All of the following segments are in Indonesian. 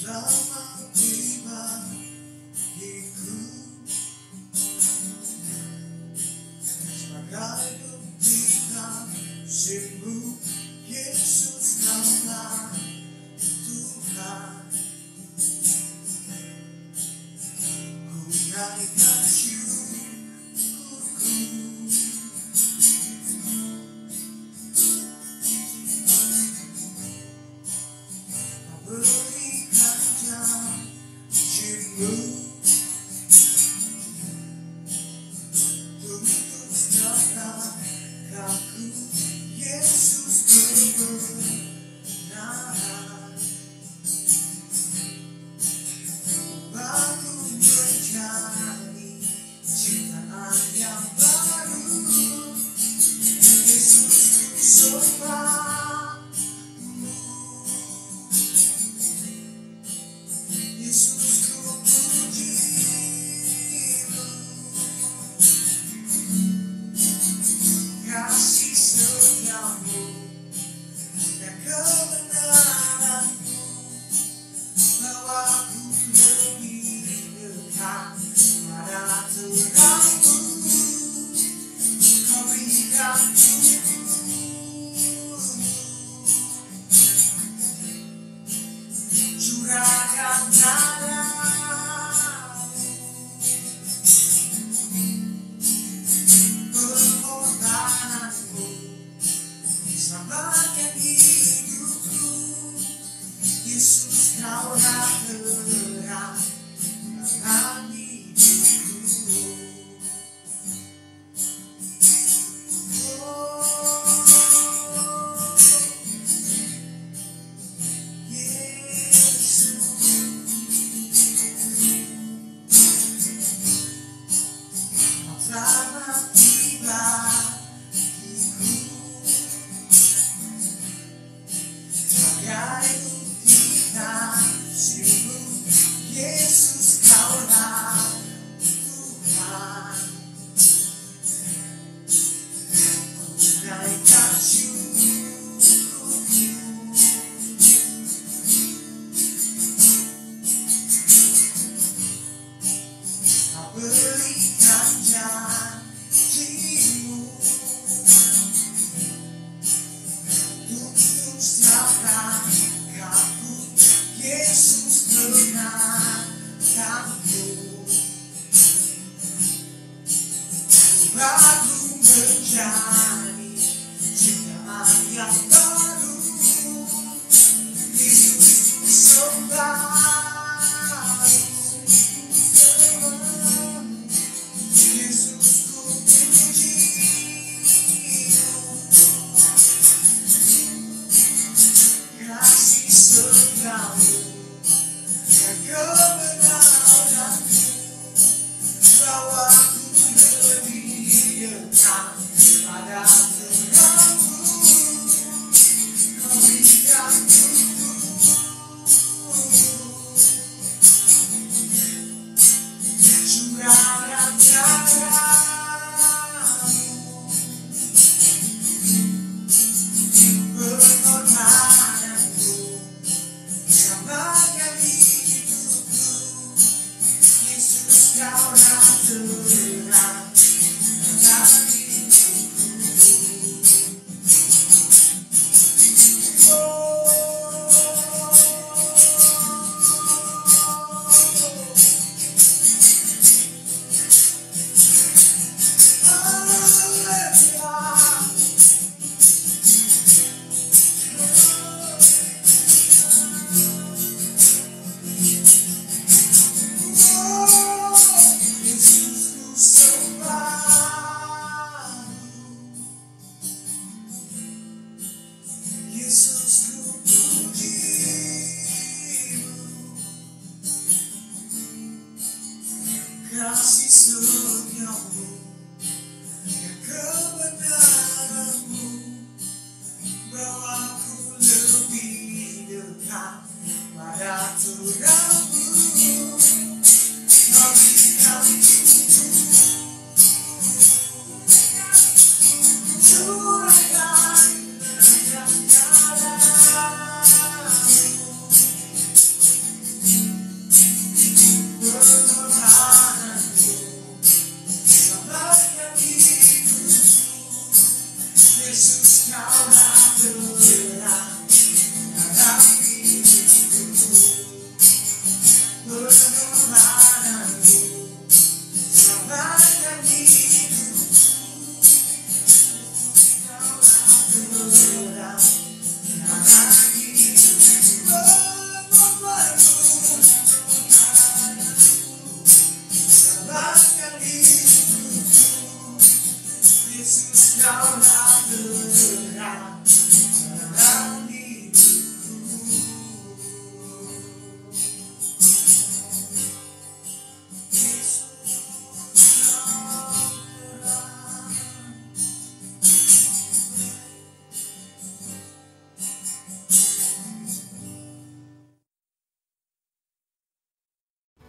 Selamat tiba bagiku sebagai bukti kasih-Mu, Yesus Kaulah Tuhan. Ku naikkan syukurku, Kau berikan janji-Mu untuk setelahku, Yesus kebenaran. Aku menjadi ciptaan yang baru, Yesus ku sembah-Mu, Yesus ku puji-Mu. Kasih setia-Mu dan kebenaran-Mu bawaku lebih dekat pada terang-Mu. Kau berikan curahkan darah-Mu, pengorbanan-Mu selamatkan hidupku. Yesus Kaulah terang dalam hidupku. Yesus, Kau selamat tiba bagiku sebagai bukti kasih-Mu, Yesus Kaulah Tuhan. Ku naikkan syukurku, Kau berikan janji-Mu untuk setelahku, Yesus kebenaran-Mu. Aku menjadi ciptaan yang baru, Yesus ku sembah-Mu, Yesus ku puji-Mu. Kasih setia-Mu dan kebenaran-Mu bawaku lebih dekat pada terang-Mu. Kau berikan curahkan darah-Mu, pengorbanan-Mu selamatkan hidupku. Yesus Kaulah terang dalam hidupku. Yesus ku puji-Mu. Kasih setia-Mu dan kebenaran-Mu bawaku lebih dekat pada terang-Mu. Kau berikan curahkan darah-Mu,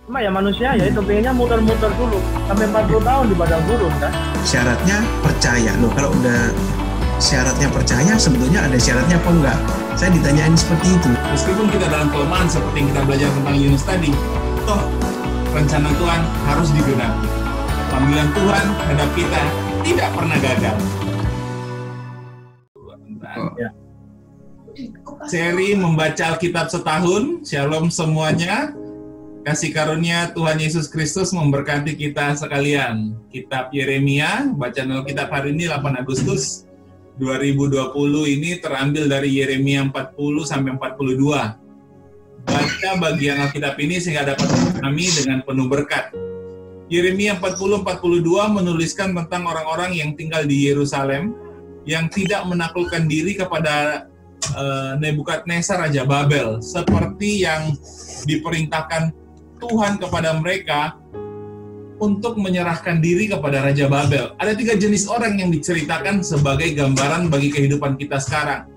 Cuma ya manusia ya itu pengennya muter-muter dulu sampai 40 tahun di padang gurun kan. Syaratnya percaya loh. Kalau udah syaratnya percaya, sebetulnya ada syaratnya apa enggak? Saya ditanyain seperti itu. Meskipun kita dalam kelemahan seperti yang kita belajar tentang Yunus tadi, toh rencana Tuhan harus digenapi. Panggilan Tuhan terhadap kita tidak pernah gagal. Ya. Seri membaca Alkitab setahun. Shalom semuanya. Kasih karunia Tuhan Yesus Kristus memberkati kita sekalian. Kitab Yeremia, bacaan Alkitab hari ini 8 Agustus 2020 ini terambil dari Yeremia 40 sampai 42. Baca bagian Alkitab ini sehingga dapat memahami dengan penuh berkat. Yeremia 40-42 menuliskan tentang orang-orang yang tinggal di Yerusalem yang tidak menaklukkan diri kepada Nebukadnezar Raja Babel, seperti yang diperintahkan Tuhan kepada mereka untuk menyerahkan diri kepada Raja Babel. Ada 3 jenis orang yang diceritakan sebagai gambaran bagi kehidupan kita sekarang.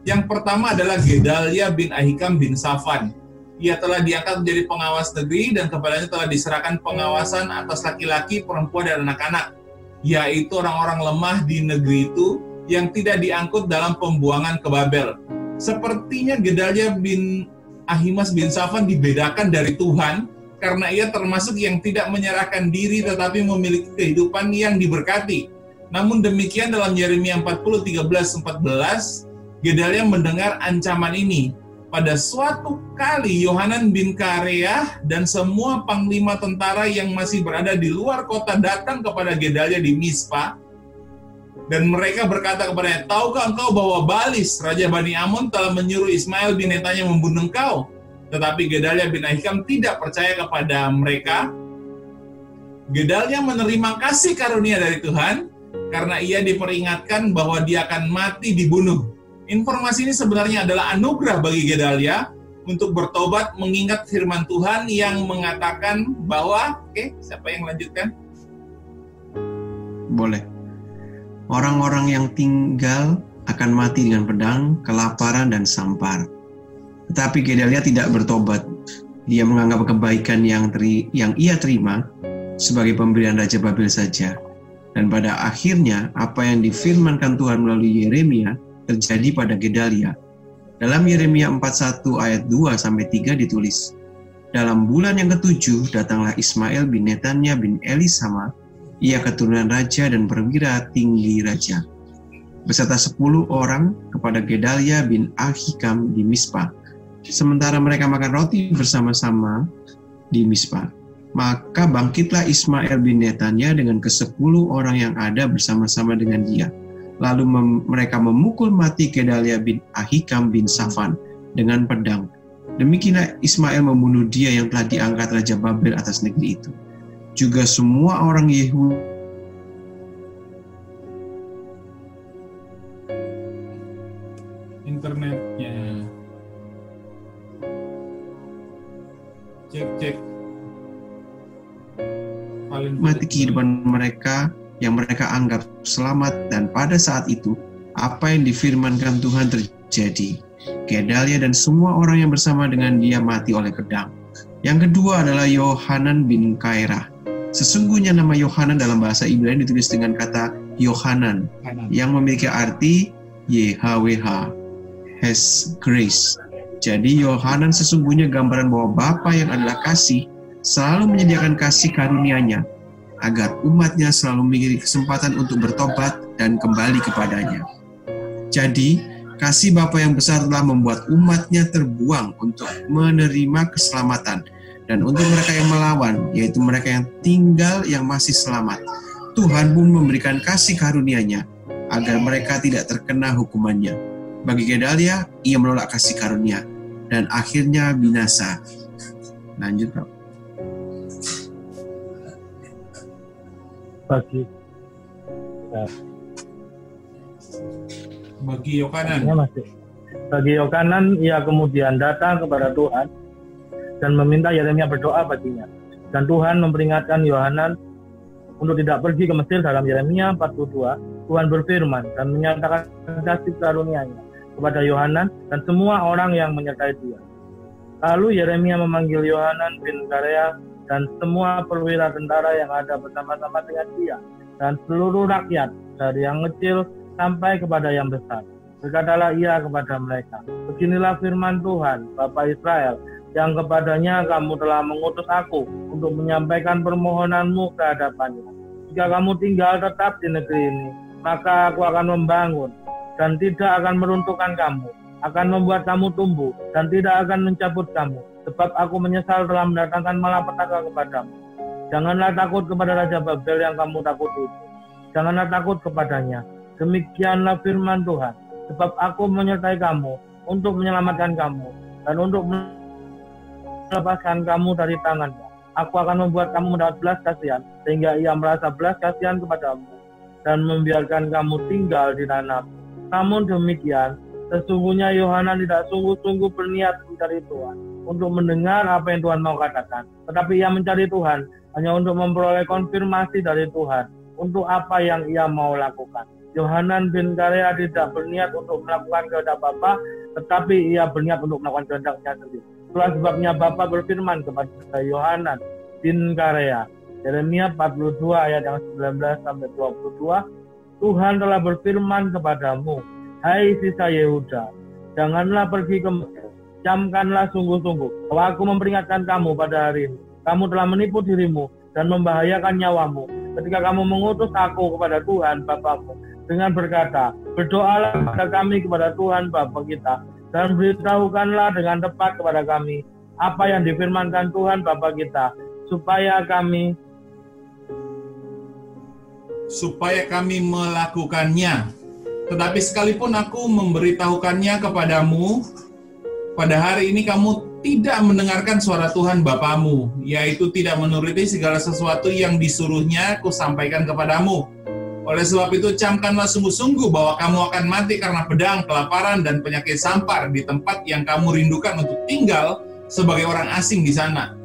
Yang pertama adalah Gedalia bin Ahikam bin Safan. Ia telah diangkat menjadi pengawas negeri dan kepadanya telah diserahkan pengawasan atas laki-laki, perempuan, dan anak-anak, yaitu orang-orang lemah di negeri itu yang tidak diangkut dalam pembuangan ke Babel. Sepertinya Gedalia bin Ahimas bin Safan dibedakan dari Tuhan karena ia termasuk yang tidak menyerahkan diri tetapi memiliki kehidupan yang diberkati. Namun demikian dalam Yeremia 40, 13-14, Gedalia mendengar ancaman ini. Pada suatu kali Yohanan bin Kareah dan semua panglima tentara yang masih berada di luar kota datang kepada Gedalia di Mispa, dan mereka berkata kepadanya, "Tahukah engkau bahwa Balis, Raja Bani Amon, telah menyuruh Ismail bin Netanya membunuh engkau?" Tetapi Gedalia bin Ahikam tidak percaya kepada mereka. Gedalia menerima kasih karunia dari Tuhan, karena ia diperingatkan bahwa dia akan mati dibunuh. Informasi ini sebenarnya adalah anugerah bagi Gedalia untuk bertobat mengingat firman Tuhan yang mengatakan bahwa, siapa yang lanjutkan? Boleh. Orang-orang yang tinggal akan mati dengan pedang, kelaparan, dan sampar. Tetapi Gedalia tidak bertobat. Dia menganggap kebaikan yang ia terima sebagai pemberian Raja Babel saja. Dan pada akhirnya, apa yang difirmankan Tuhan melalui Yeremia terjadi pada Gedalia. Dalam Yeremia 41 ayat 2-3 ditulis, "Dalam bulan yang ke-7 datanglah Ismail bin Netanya bin Elisama, ia keturunan raja dan perwira tinggi raja, beserta 10 orang kepada Gedalia bin Ahikam di Mispa. Sementara mereka makan roti bersama-sama di Mispa. Maka bangkitlah Ismail bin Netanya dengan ke-10 orang yang ada bersama-sama dengan dia. Lalu mereka memukul mati Gedalia bin Ahikam bin Safan dengan pedang. Demikianlah Ismail membunuh dia yang telah diangkat Raja Babel atas negeri itu. Juga semua orang Yehudi internetnya cek paling mati kehidupan mereka yang mereka anggap selamat, dan pada saat itu apa yang difirmankan Tuhan terjadi. Gedalia dan semua orang yang bersama dengan dia mati oleh pedang. Yang kedua adalah Yohanan bin Kairah. Sesungguhnya nama Yohanan dalam bahasa Ibrani ditulis dengan kata Yohanan, yang memiliki arti YHWH, has grace. Jadi Yohanan sesungguhnya gambaran bahwa Bapa yang adalah kasih selalu menyediakan kasih karunia-Nya agar umatnya selalu memiliki kesempatan untuk bertobat dan kembali kepadanya. Jadi kasih Bapa yang besar telah membuat umatnya terbuang untuk menerima keselamatan. Dan untuk mereka yang melawan, yaitu mereka yang tinggal yang masih selamat, Tuhan pun memberikan kasih karunia-Nya agar mereka tidak terkena hukumannya. Bagi Gedalia, ia menolak kasih karunia dan akhirnya binasa. Lanjut, Pak. Bagi Yohanan. Bagi Yohanan, ia kemudian datang kepada Tuhan dan meminta Yeremia berdoa baginya. Dan Tuhan memperingatkan Yohanan untuk tidak pergi ke Mesir. Dalam Yeremia 42, Tuhan berfirman dan menyatakan kasih karunia-Nya kepada Yohanan dan semua orang yang menyertai dia. Lalu Yeremia memanggil Yohanan bin Kareah dan semua perwira tentara yang ada bersama-sama dengan dia, dan seluruh rakyat, dari yang kecil sampai kepada yang besar. Berkatalah ia kepada mereka, beginilah firman Tuhan, Bapa Israel, yang kepadanya kamu telah mengutus aku untuk menyampaikan permohonanmu ke hadapannya. Jika kamu tinggal tetap di negeri ini, maka aku akan membangun dan tidak akan meruntuhkan kamu, akan membuat kamu tumbuh dan tidak akan mencabut kamu, sebab aku menyesal telah mendatangkan malapetaka kepadamu. Janganlah takut kepada Raja Babel yang kamu takuti itu. Janganlah takut kepadanya. Demikianlah firman Tuhan, sebab aku menyertai kamu untuk menyelamatkan kamu dan untuk melepaskan kamu dari tangannya. Aku akan membuat kamu mendapat belas kasihan, sehingga ia merasa belas kasihan kepadamu dan membiarkan kamu tinggal di tanahmu. Namun demikian, sesungguhnya Yohanan tidak sungguh-sungguh berniat mencari Tuhan untuk mendengar apa yang Tuhan mau katakan, tetapi ia mencari Tuhan hanya untuk memperoleh konfirmasi dari Tuhan untuk apa yang ia mau lakukan. Yohanan bin Karea tidak berniat untuk melakukan kehendak Bapa, tetapi ia berniat untuk melakukan kehendaknya sendiri. Itulah sebabnya Bapa berfirman kepada Yohanan bin Karea, Yeremia 42 ayat yang 19 sampai 22, Tuhan telah berfirman kepadamu, hai sisa Yehuda, janganlah pergi ke Mesir, camkanlah sungguh-sungguh bahwa aku memperingatkan kamu pada hari ini. Kamu telah menipu dirimu dan membahayakan nyawamu ketika kamu mengutus aku kepada Tuhan Bapamu dengan berkata, berdoalah kepada kami kepada Tuhan Bapa kita dan beritahukanlah dengan tepat kepada kami apa yang difirmankan Tuhan Bapa kita, supaya kami melakukannya. Tetapi sekalipun aku memberitahukannya kepadamu, pada hari ini kamu tidak mendengarkan suara Tuhan Bapamu, yaitu tidak menuruti segala sesuatu yang disuruhnya aku sampaikan kepadamu. Oleh sebab itu, camkanlah sungguh-sungguh bahwa kamu akan mati karena pedang, kelaparan, dan penyakit sampar di tempat yang kamu rindukan untuk tinggal sebagai orang asing di sana.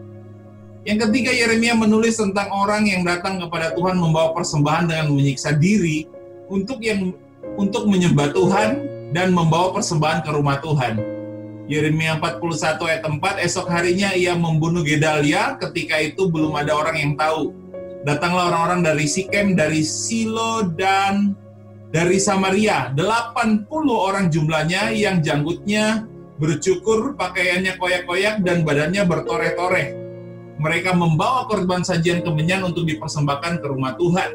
Yang ketiga, Yeremia menulis tentang orang yang datang kepada Tuhan membawa persembahan dengan menyiksa diri untuk menyembah Tuhan dan membawa persembahan ke rumah Tuhan. Yeremia 41 ayat 4, esok harinya ia membunuh Gedalia, ketika itu belum ada orang yang tahu. Datanglah orang-orang dari Sikem, dari Silo, dan dari Samaria, 80 orang jumlahnya yang janggutnya bercukur, pakaiannya koyak-koyak, dan badannya bertoreh-toreh. Mereka membawa korban sajian kemenyan untuk dipersembahkan ke rumah Tuhan.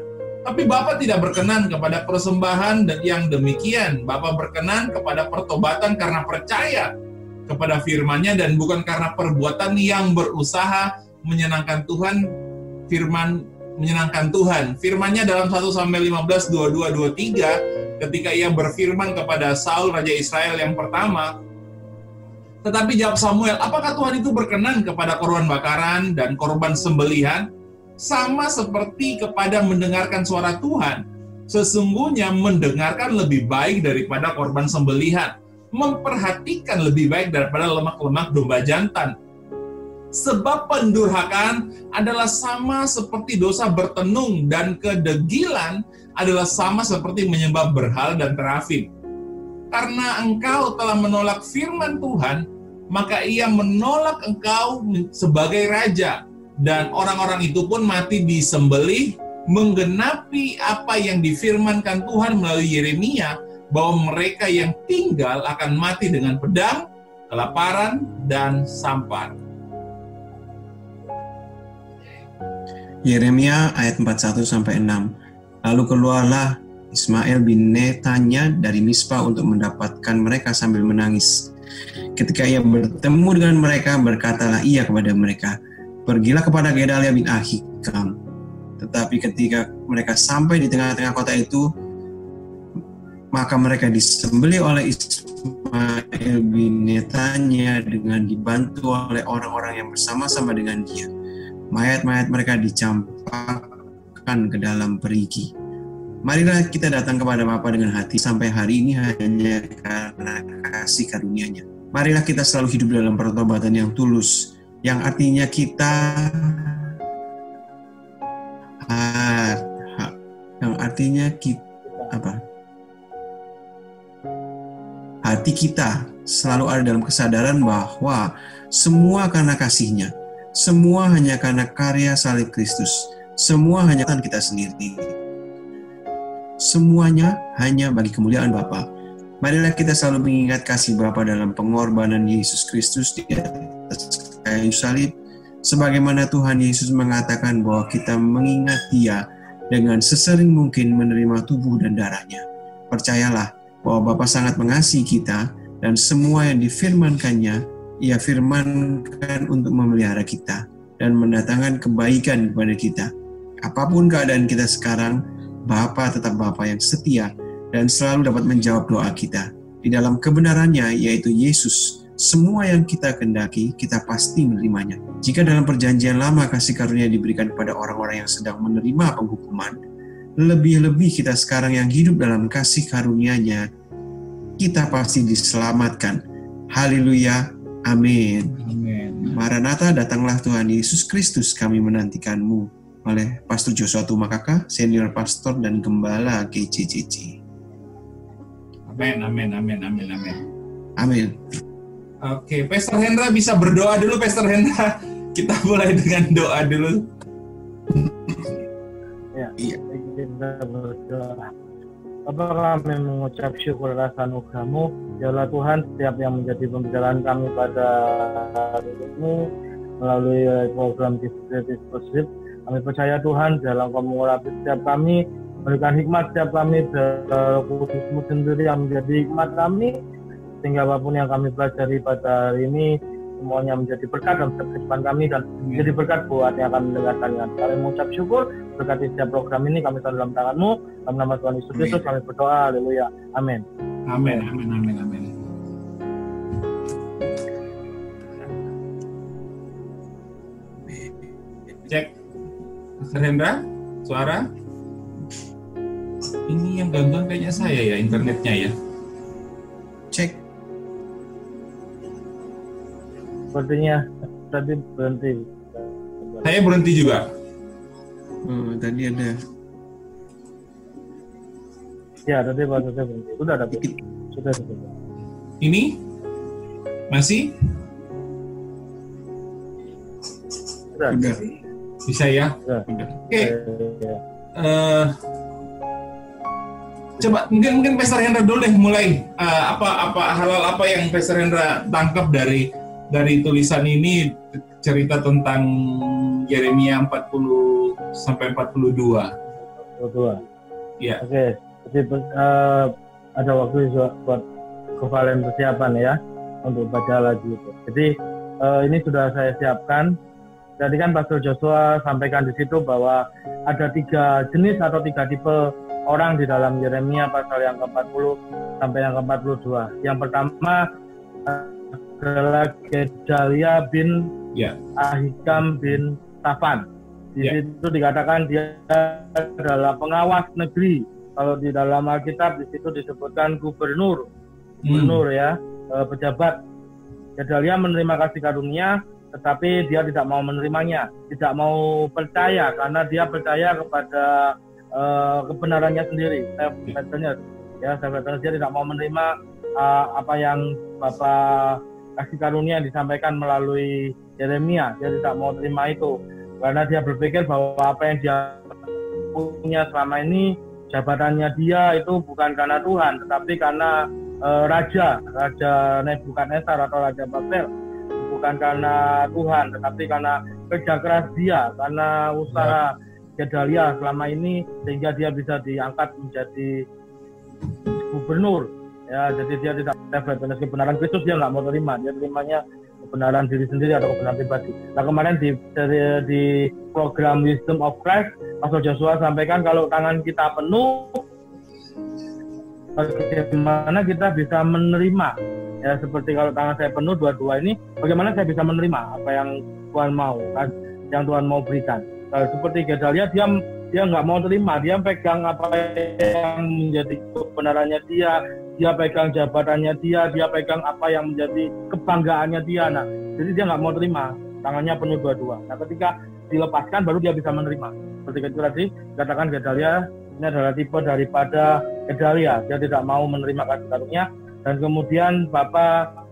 Tapi Bapa tidak berkenan kepada persembahan dan yang demikian. Bapa berkenan kepada pertobatan karena percaya kepada firman-Nya dan bukan karena perbuatan yang berusaha menyenangkan Tuhan. Menyenangkan Tuhan. Firman-Nya dalam 1 Samuel 15, 22-23, ketika ia berfirman kepada Saul, Raja Israel yang pertama, tetapi jawab Samuel, apakah Tuhan itu berkenan kepada korban bakaran dan korban sembelihan? Sama seperti kepada mendengarkan suara Tuhan. Sesungguhnya mendengarkan lebih baik daripada korban sembelihan. Memperhatikan lebih baik daripada lemak-lemak domba jantan. Sebab pendurhakaan adalah sama seperti dosa bertenung dan kedegilan adalah sama seperti menyembah berhala dan terafim. Karena engkau telah menolak firman Tuhan, maka ia menolak engkau sebagai raja, dan orang-orang itu pun mati disembelih, menggenapi apa yang difirmankan Tuhan melalui Yeremia, bahwa mereka yang tinggal akan mati dengan pedang, kelaparan, dan sampar. Yeremia ayat 41-6. Lalu keluarlah Ismail bin Netanya dari Mispa untuk mendapatkan mereka sambil menangis. Ketika ia bertemu dengan mereka, berkatalah ia kepada mereka, pergilah kepada Gedalia bin Ahikam. Tetapi ketika mereka sampai di tengah-tengah kota itu, maka mereka disembelih oleh Ismail bin Netanya dengan dibantu oleh orang-orang yang bersama-sama dengan dia. Mayat-mayat mereka dicampakkan ke dalam perigi. Marilah kita datang kepada Bapa dengan hati sampai hari ini hanya karena kasih karunia-Nya. Marilah kita selalu hidup dalam pertobatan yang tulus, yang artinya hati kita selalu ada dalam kesadaran bahwa semua karena kasih-Nya. Semua hanya karena karya salib Kristus. Semua hanya karena kita sendiri. Semuanya hanya bagi kemuliaan Bapa. Marilah kita selalu mengingat kasih Bapa dalam pengorbanan Yesus Kristus di atas kayu salib. Sebagaimana Tuhan Yesus mengatakan bahwa kita mengingat Dia dengan sesering mungkin menerima tubuh dan darahnya. Percayalah bahwa Bapa sangat mengasihi kita dan semua yang difirmankannya Ia firmankan untuk memelihara kita dan mendatangkan kebaikan kepada kita. Apapun keadaan kita sekarang, Bapa tetap Bapa yang setia dan selalu dapat menjawab doa kita. Di dalam kebenarannya, yaitu Yesus, semua yang kita kendaki, kita pasti menerimanya. Jika dalam perjanjian lama kasih karunia diberikan kepada orang-orang yang sedang menerima penghukuman, lebih-lebih kita sekarang yang hidup dalam kasih karunia-Nya, kita pasti diselamatkan. Haleluya. Amin. Amin. Maranatha, datanglah Tuhan Yesus Kristus, kami menantikanmu. Oleh Pastor Joshua Tumakaka, Senior Pastor dan Gembala GCCC. Amin, amin, amin, amin, amin. Amin. Oke, Pastor Hendra bisa berdoa dulu, Pastor Hendra. Kita mulai dengan doa dulu. Ya, Iya. kita berdoa. Bapa, kami mengucap syukur atas anugerah-Mu. Dialah Tuhan, setiap yang menjadi pembicaraan kami pada hari ini melalui program Discipleship. Kami percaya Tuhan, dalam Kau mengurapi setiap kami, berikan hikmat setiap kami, dalam Kudus-Mu sendiri yang menjadi hikmat kami, sehingga apapun yang kami pelajari pada hari ini, semuanya menjadi berkat dalam setiap kehidupan kami dan menjadi berkat buat yang akan mendengarkan. Kami mengucap syukur, berkati setiap program ini, kami selalu dalam tangan-Mu, dalam nama Tuhan Yesus Kristus, kami berdoa, haleluya, amin. Amin, amin, amin, amin. Cek, Pastor Hendra, suara? Ini yang gangguan kayaknya saya ya, internetnya ya. Cek. Sepertinya tadi berhenti. Saya berhenti juga. Tadi ada. Ya, tadi waktu saya berhenti. Sudah ada. Sudah. Ini? Masih? Sudah. Udah. Bisa ya? Sudah. Oke. Ya. Coba mungkin Pastor Hendra dulu deh mulai hal-hal apa yang Pastor Hendra tangkap dari tulisan ini, cerita tentang Yeremia 40 sampai 42. Ya. Oke. Jadi ada waktu buat kevalen persiapan ya untuk baca lagi itu. Jadi ini sudah saya siapkan. Jadi kan Pastor Joshua sampaikan di situ bahwa ada 3 jenis atau 3 tipe orang di dalam Yeremia pasal yang ke-40 sampai yang ke-42. Yang pertama adalah Gedalia bin Ahikam bin Safan. Di situ dikatakan dia adalah pengawas negeri. Kalau di dalam Alkitab di situ disebutkan gubernur ya, pejabat. Gedalia menerima kasih karunia, tetapi dia tidak mau menerimanya, tidak mau percaya karena dia percaya kepada kebenarannya sendiri. Saya katakan dia tidak mau menerima apa yang Bapak kasih karunia yang disampaikan melalui Yeremia. Dia tidak mau terima itu karena dia berpikir bahwa apa yang dia punya selama ini, jabatannya dia itu bukan karena Tuhan, tetapi karena Raja Nebukadnezar atau Raja Babel. Bukan karena Tuhan, tetapi karena kerja keras dia, karena usaha Gedalia selama ini, sehingga dia bisa diangkat menjadi gubernur. Ya, jadi dia tidak terhadap kebenaran Kristus, dia nggak mau terima, dia terimanya kebenaran diri sendiri atau kebenaran pribadi. Nah, kemarin di program Wisdom of Christ, Pastor Joshua sampaikan kalau tangan kita penuh, bagaimana kita bisa menerima. Ya, seperti kalau tangan saya penuh dua-dua ini, bagaimana saya bisa menerima apa yang Tuhan mau, yang Tuhan mau berikan. Kalau seperti Gedalia, dia nggak mau terima, dia pegang apa yang menjadi kebenarannya dia pegang jabatannya dia pegang apa yang menjadi kebanggaannya dia. Nah, jadi dia nggak mau terima, tangannya penuh dua-dua. Nah, ketika dilepaskan baru dia bisa menerima. Seperti itu tadi, katakan Gedalia ini adalah tipe daripada Gedalia, dia tidak mau menerima kasih karunia. Dan kemudian Bapak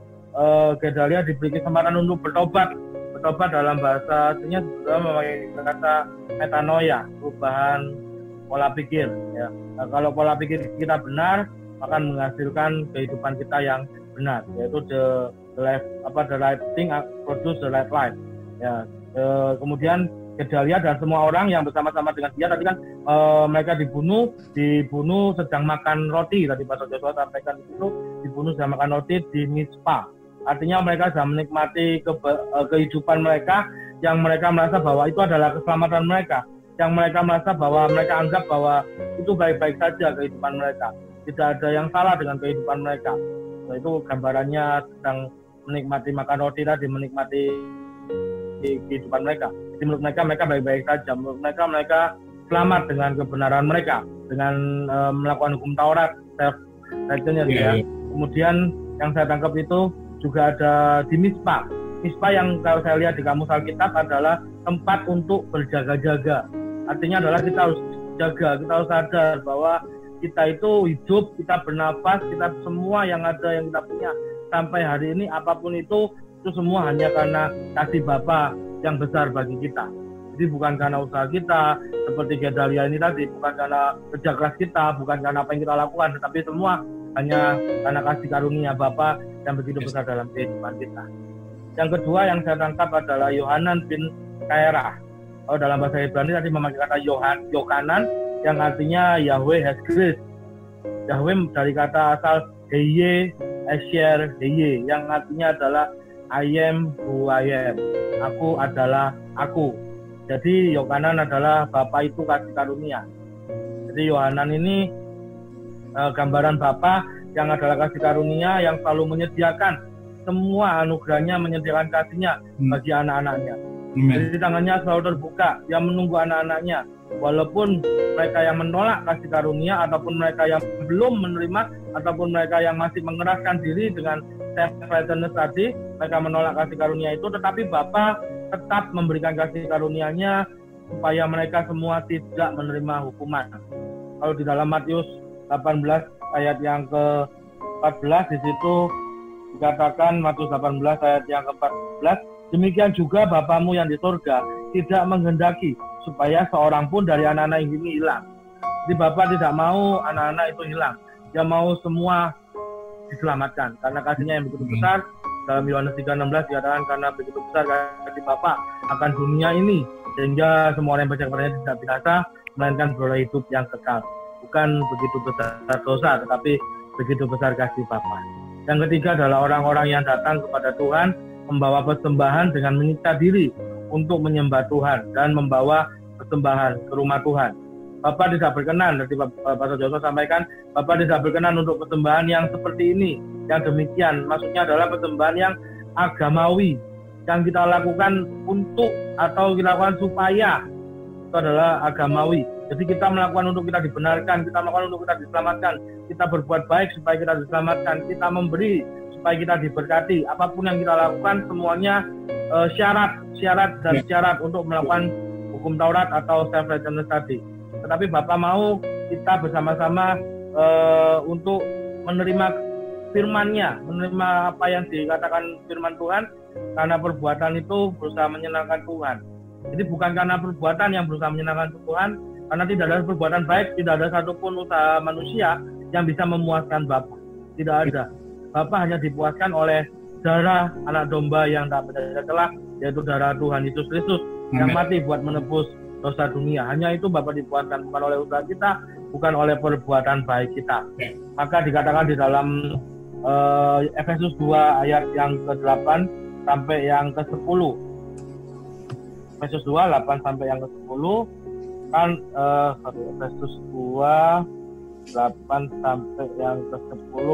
Gedalia diberi kesempatan untuk bertobat Bertobat dalam bahasa aslinya sebetulnya memakai kata metanoia, perubahan pola pikir. Ya. Nah, kalau pola pikir kita benar, akan menghasilkan kehidupan kita yang benar, yaitu the right thing produce the right life. Ya. Kemudian Gedalia dan semua orang yang bersama-sama dengan dia tadi kan mereka dibunuh sedang makan roti, tadi Pastor Joshua sampaikan itu, dibunuh sedang makan roti di Mizpah. Artinya mereka sedang menikmati kehidupan mereka yang mereka merasa bahwa itu adalah keselamatan mereka, yang mereka merasa bahwa mereka anggap bahwa itu baik-baik saja kehidupan mereka, tidak ada yang salah dengan kehidupan mereka. Nah, itu gambarannya sedang menikmati makan roti tadi, menikmati kehidupan mereka. Jadi menurut mereka baik-baik saja, menurut mereka selamat dengan kebenaran mereka, dengan melakukan hukum Taurat, self-righteousness ya. Kemudian yang saya tangkap itu juga ada di Mizpah. Mizpah yang kalau saya lihat di kamus Alkitab adalah tempat untuk berjaga-jaga. Artinya adalah kita harus jaga, kita harus sadar bahwa kita itu hidup, kita bernapas, kita semua yang ada yang kita punya sampai hari ini apapun itu semua hanya karena kasih Bapa yang besar bagi kita. Jadi bukan karena usaha kita, seperti Gedalia ini tadi, bukan karena kerja keras kita, bukan karena apa yang kita lakukan, tetapi semua hanya karena kasih karunia Bapa yang begitu besar dalam kehidupan kita. Yang kedua yang saya tangkap adalah Yohanan bin Kairah. Oh, dalam bahasa Ibrani tadi memakai kata Yohanan yang artinya Yahweh has grace. Yahweh dari kata asal Heye, Esher, Heye, yang artinya adalah I am who I am. Aku adalah aku. Jadi Yohanan adalah Bapa itu kasih karunia. Jadi Yohanan ini gambaran Bapa yang adalah kasih karunia yang selalu menyediakan semua anugerahnya, menyediakan kasihnya bagi anak-anaknya. Jadi tangannya selalu terbuka, dia menunggu anak-anaknya. Walaupun mereka yang menolak kasih karunia, ataupun mereka yang belum menerima, ataupun mereka yang masih mengeraskan diri dengan self-righteousness tadi, mereka menolak kasih karunia itu, tetapi Bapa tetap memberikan kasih karunia-Nya supaya mereka semua tidak menerima hukuman. Kalau di dalam Matius 18 ayat yang ke-14 di situ dikatakan, Matius 18 ayat yang ke-14, demikian juga Bapamu yang di surga tidak menghendaki supaya seorang pun dari anak-anak ini hilang. Jadi Bapa tidak mau anak-anak itu hilang. Dia mau semua diselamatkan karena kasihnya yang begitu besar. Dalam Yohanes 3:16 dikatakan karena begitu besar kasih Bapa akan dunia ini sehingga semua orang yang percaya kepadanya tidak binasa melainkan beroleh hidup yang kekal. Bukan begitu besar dosa, tetapi begitu besar kasih Bapa. Yang ketiga adalah orang-orang yang datang kepada Tuhan membawa persembahan dengan menyiksa diri untuk menyembah Tuhan dan membawa persembahan ke rumah Tuhan. Bapak tidak berkenan, seperti Pastor Joshua sampaikan, Bapak tidak berkenan untuk persembahan yang seperti ini, yang demikian. Maksudnya adalah persembahan yang agamawi, yang kita lakukan untuk atau kita lakukan supaya itu adalah agamawi. Jadi kita melakukan untuk kita dibenarkan, kita melakukan untuk kita diselamatkan, kita berbuat baik supaya kita diselamatkan, kita memberi supaya kita diberkati. Apapun yang kita lakukan semuanya syarat untuk melakukan hukum Taurat atau self-righteousness tadi. Tetapi Bapak mau kita bersama-sama untuk menerima firman-Nya, menerima apa yang dikatakan firman Tuhan, karena perbuatan itu berusaha menyenangkan Tuhan. Jadi bukan karena perbuatan yang berusaha menyenangkan Tuhan, karena tidak ada perbuatan baik, tidak ada satupun usaha manusia yang bisa memuaskan Bapa. Tidak ada. Bapa hanya dipuaskan oleh darah anak domba yang tak bercacat celah, yaitu darah Tuhan Yesus Kristus yang mati buat menebus dosa dunia. Hanya itu Bapa dipuaskan, bukan oleh usaha kita, bukan oleh perbuatan baik kita. Maka dikatakan di dalam Efesus 2 ayat yang ke-8 sampai yang ke-10. Efesus 2 8 sampai yang ke-10 kan Efesus 2 8 sampai yang ke-10.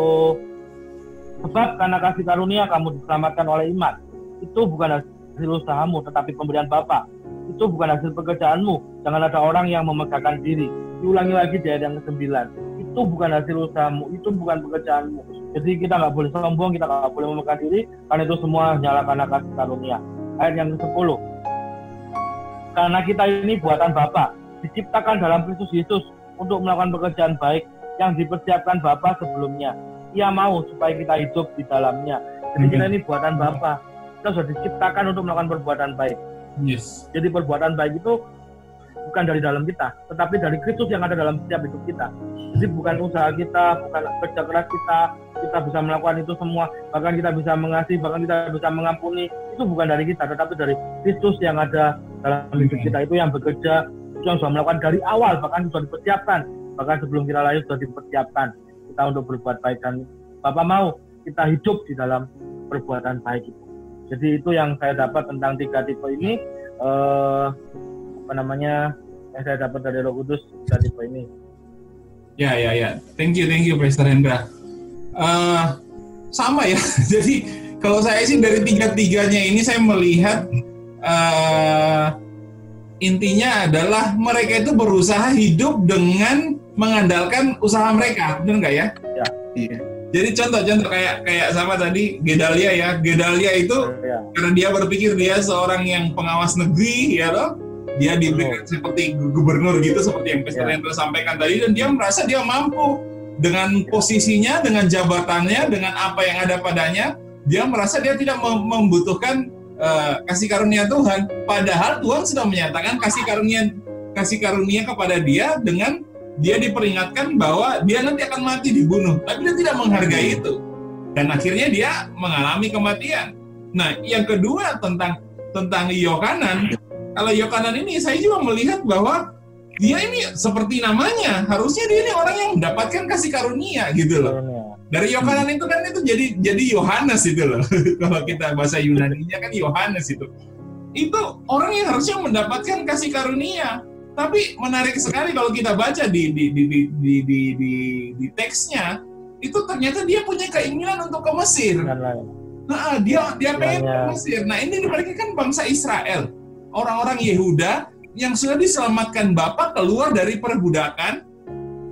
Sebab karena kasih karunia kamu diselamatkan oleh iman. Itu bukan hasil usahamu, tetapi pemberian Bapa. Itu bukan hasil pekerjaanmu. Jangan ada orang yang memegahkan diri. Diulangi lagi di ayat yang ke-9. Itu bukan hasil usahamu, itu bukan pekerjaanmu. Jadi kita nggak boleh sombong, kita nggak boleh memegahkan diri, karena itu semua hanyalah karena kasih karunia. Ayat yang ke-10. Karena kita ini buatan Bapa, diciptakan dalam Kristus Yesus untuk melakukan pekerjaan baik yang dipersiapkan Bapa sebelumnya. Ia mau supaya kita hidup di dalamnya. Jadi kita ini buatan Bapa. Kita kita sudah diciptakan untuk melakukan perbuatan baik. Yes. Jadi perbuatan baik itu bukan dari dalam kita, tetapi dari Kristus yang ada dalam setiap hidup kita. Jadi bukan usaha kita, bukan kerja keras kita bisa melakukan itu semua, bahkan kita bisa mengasihi, bahkan kita bisa mengampuni, itu bukan dari kita, tetapi dari Kristus yang ada dalam hidup kita, itu yang bekerja, itu yang sudah melakukan dari awal, bahkan sudah dipersiapkan, bahkan sebelum kita lahir sudah dipersiapkan kita untuk berbuat baik, dan Bapak mau kita hidup di dalam perbuatan baik itu. Jadi itu yang saya dapat tentang 3 tipe ini, yang saya dapat dari Roh Kudus 3 tipe ini. Ya. Thank you, Pastor Hendra. Sama ya. Jadi kalau saya sih dari 3-3-nya ini saya melihat intinya adalah mereka itu berusaha hidup dengan mengandalkan usaha mereka, benar nggak ya? Ya. Iya. Jadi contoh kayak sama tadi Gedalia ya. Gedalia itu karena dia berpikir dia seorang yang pengawas negeri, ya loh. Dia diberikan seperti gubernur gitu, seperti yang Pastor Hendra sampaikan tadi, dan dia merasa dia mampu dengan posisinya, dengan jabatannya, dengan apa yang ada padanya. Dia merasa dia tidak membutuhkan kasih karunia Tuhan. Padahal Tuhan sudah menyatakan kasih karunia kepada dia dengan dia diperingatkan bahwa dia nanti akan mati dibunuh. Tapi dia tidak menghargai itu. Dan akhirnya dia mengalami kematian. Nah, yang kedua tentang Yohanan. Kalau Yohanan ini saya juga melihat bahwa dia ini seperti namanya, harusnya dia ini orang yang mendapatkan kasih karunia gitu loh. Dari Yohanan itu kan itu jadi Yohanes itu loh. Kalau kita bahasa Yunani-nya kan Yohanes itu. Itu orang yang harusnya mendapatkan kasih karunia. Tapi menarik sekali kalau kita baca di teksnya, itu ternyata dia punya keinginan untuk ke Mesir. Nah, dia pengen ke Mesir. Nah, ini mereka kan bangsa Israel. Orang-orang Yehuda yang sudah diselamatkan Bapa keluar dari perbudakan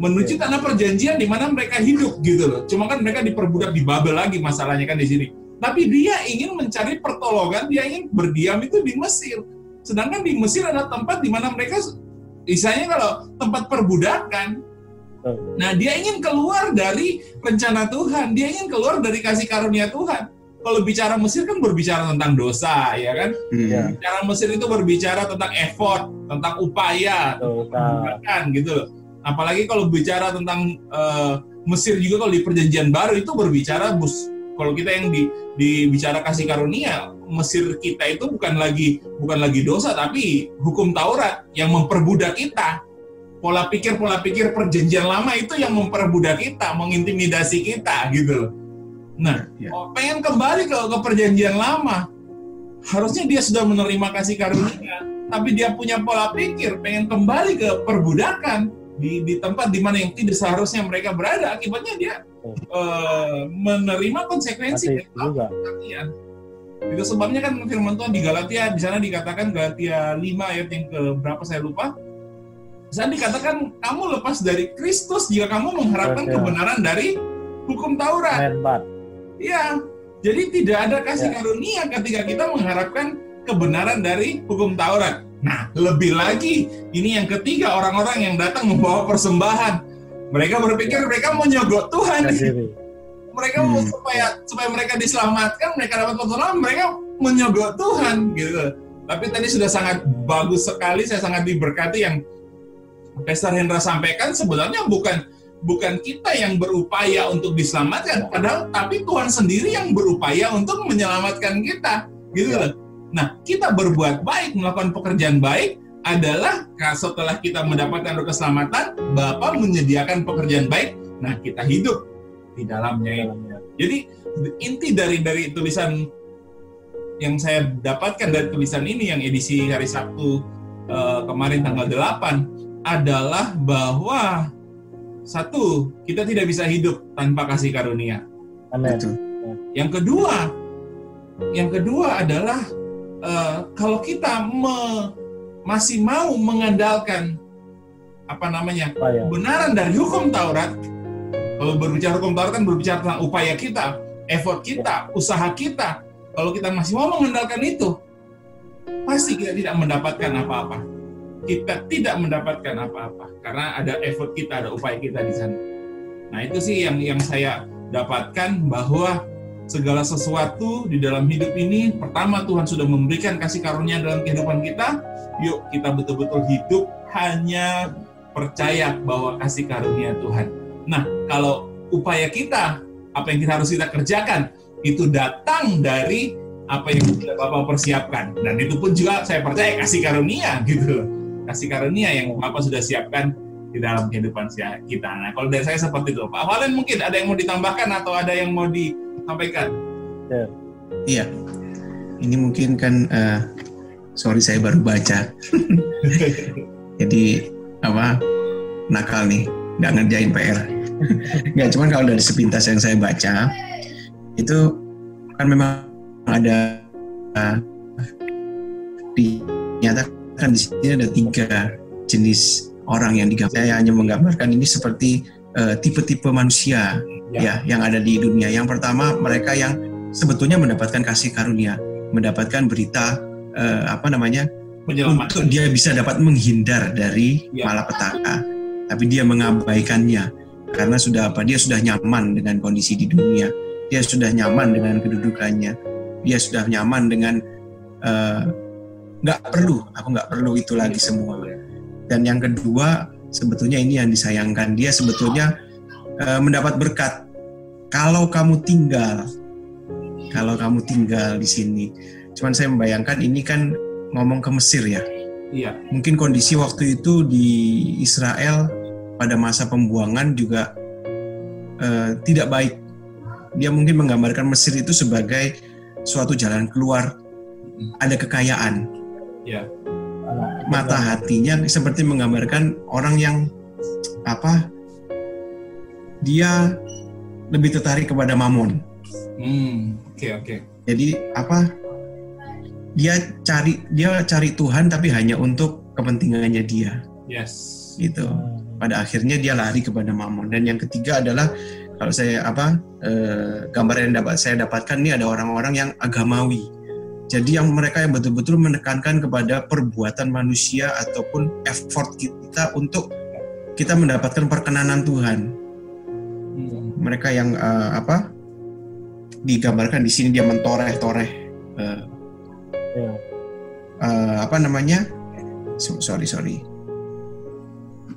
menuju tanah perjanjian di mana mereka hidup gitu loh. Cuma kan mereka diperbudak di Babel lagi masalahnya kan di sini. Tapi dia ingin mencari pertolongan, dia ingin berdiam itu di Mesir. Sedangkan di Mesir adalah tempat di mana mereka istilahnya kalau tempat perbudakan. Nah, dia ingin keluar dari rencana Tuhan, dia ingin keluar dari kasih karunia Tuhan. Kalau bicara Mesir kan berbicara tentang dosa, ya kan? Bicara Mesir itu berbicara tentang effort, tentang upaya, kan gitu. Apalagi kalau bicara tentang Mesir juga kalau di Perjanjian Baru itu berbicara kalau kita yang dibicara kasih karunia, Mesir kita itu bukan lagi dosa, tapi hukum Taurat yang memperbudak kita. Pola pikir Perjanjian Lama itu yang memperbudak kita, mengintimidasi kita, gitu loh. Nah, pengen kembali ke Perjanjian Lama, harusnya dia sudah menerima kasih karunia, tapi dia punya pola pikir pengen kembali ke perbudakan di tempat di mana yang tidak seharusnya mereka berada. Akibatnya dia menerima konsekuensi kematian. Itu sebabnya kan firman Tuhan di Galatia, di sana dikatakan Galatia 5 ayat yang ke berapa saya lupa. Di sana dikatakan kamu lepas dari Kristus jika kamu mengharapkan kebenaran dari hukum Taurat. Ya, jadi tidak ada kasih karunia ketika kita mengharapkan kebenaran dari hukum Taurat. Nah, lebih lagi, ini yang ketiga, orang-orang yang datang membawa persembahan. Mereka berpikir mereka mau nyogok Tuhan. Mereka mau supaya mereka diselamatkan, mereka dapat pertolongan, mereka menyogok Tuhan, gitu. Tapi tadi sudah sangat bagus sekali, saya sangat diberkati yang Pastor Hendra sampaikan, sebenarnya bukan kita yang berupaya untuk diselamatkan, padahal tapi Tuhan sendiri yang berupaya untuk menyelamatkan kita, gitu loh. Nah, kita berbuat baik, melakukan pekerjaan baik adalah setelah kita mendapatkan keselamatan, Bapa menyediakan pekerjaan baik. Nah, kita hidup di dalamnya. Jadi inti dari tulisan yang saya dapatkan dari tulisan ini yang edisi hari Sabtu kemarin tanggal 8 adalah bahwa satu, kita tidak bisa hidup tanpa kasih karunia. Amin. Yang kedua adalah kalau kita masih mau mengandalkan kebenaran dari hukum Taurat. Kalau berbicara hukum Taurat kan berbicara tentang upaya kita, effort kita, usaha kita. Kalau kita masih mau mengandalkan itu, pasti kita tidak mendapatkan apa-apa. Kita tidak mendapatkan apa-apa karena ada effort kita, ada upaya kita di sana. Nah, itu sih yang saya dapatkan, bahwa segala sesuatu di dalam hidup ini, pertama Tuhan sudah memberikan kasih karunia dalam kehidupan kita. Yuk kita betul-betul hidup hanya percaya bahwa kasih karunia Tuhan. Nah, kalau upaya kita, apa yang harus kita kerjakan, itu datang dari apa yang sudah Bapak persiapkan. Dan itu pun juga saya percaya kasih karunia gitu. Kasih karunia yang Bapak sudah siapkan di dalam kehidupan kita. Nah, kalau dari saya seperti itu. Pak Valen mungkin ada yang mau ditambahkan atau ada yang mau disampaikan? Iya. Ini mungkin kan sorry saya baru baca. Jadi nakal nih, nggak ngerjain PR. Nggak, cuman kalau dari sepintas yang saya baca itu kan memang ada dinyatakan di sini ada 3 jenis orang yang digambarkan. Saya hanya menggambarkan ini seperti tipe-tipe manusia ya yang ada di dunia. Yang pertama, mereka yang sebetulnya mendapatkan kasih karunia, mendapatkan berita untuk dia bisa dapat menghindar dari malapetaka, tapi dia mengabaikannya karena dia sudah nyaman dengan kondisi di dunia, dia sudah nyaman dengan kedudukannya, dia sudah nyaman dengan aku nggak perlu itu lagi semua. Dan yang kedua, sebetulnya ini yang disayangkan, dia sebetulnya mendapat berkat kalau kamu tinggal di sini. Cuman saya membayangkan ini kan ngomong ke Mesir ya. Iya. Mungkin kondisi waktu itu di Israel pada masa pembuangan juga tidak baik. Dia mungkin menggambarkan Mesir itu sebagai suatu jalan keluar, ada kekayaan. Iya. Mata hatinya seperti menggambarkan orang yang dia lebih tertarik kepada mamon. Oke. Jadi dia cari Tuhan tapi hanya untuk kepentingannya dia. Yes. Gitu. Pada akhirnya dia lari kepada mamon. Dan yang ketiga adalah kalau saya gambar yang saya dapatkan ini ada orang-orang yang agamawi. Jadi mereka yang betul-betul menekankan kepada perbuatan manusia ataupun effort kita untuk kita mendapatkan perkenanan Tuhan. Mereka yang digambarkan di sini dia mentoreh-toreh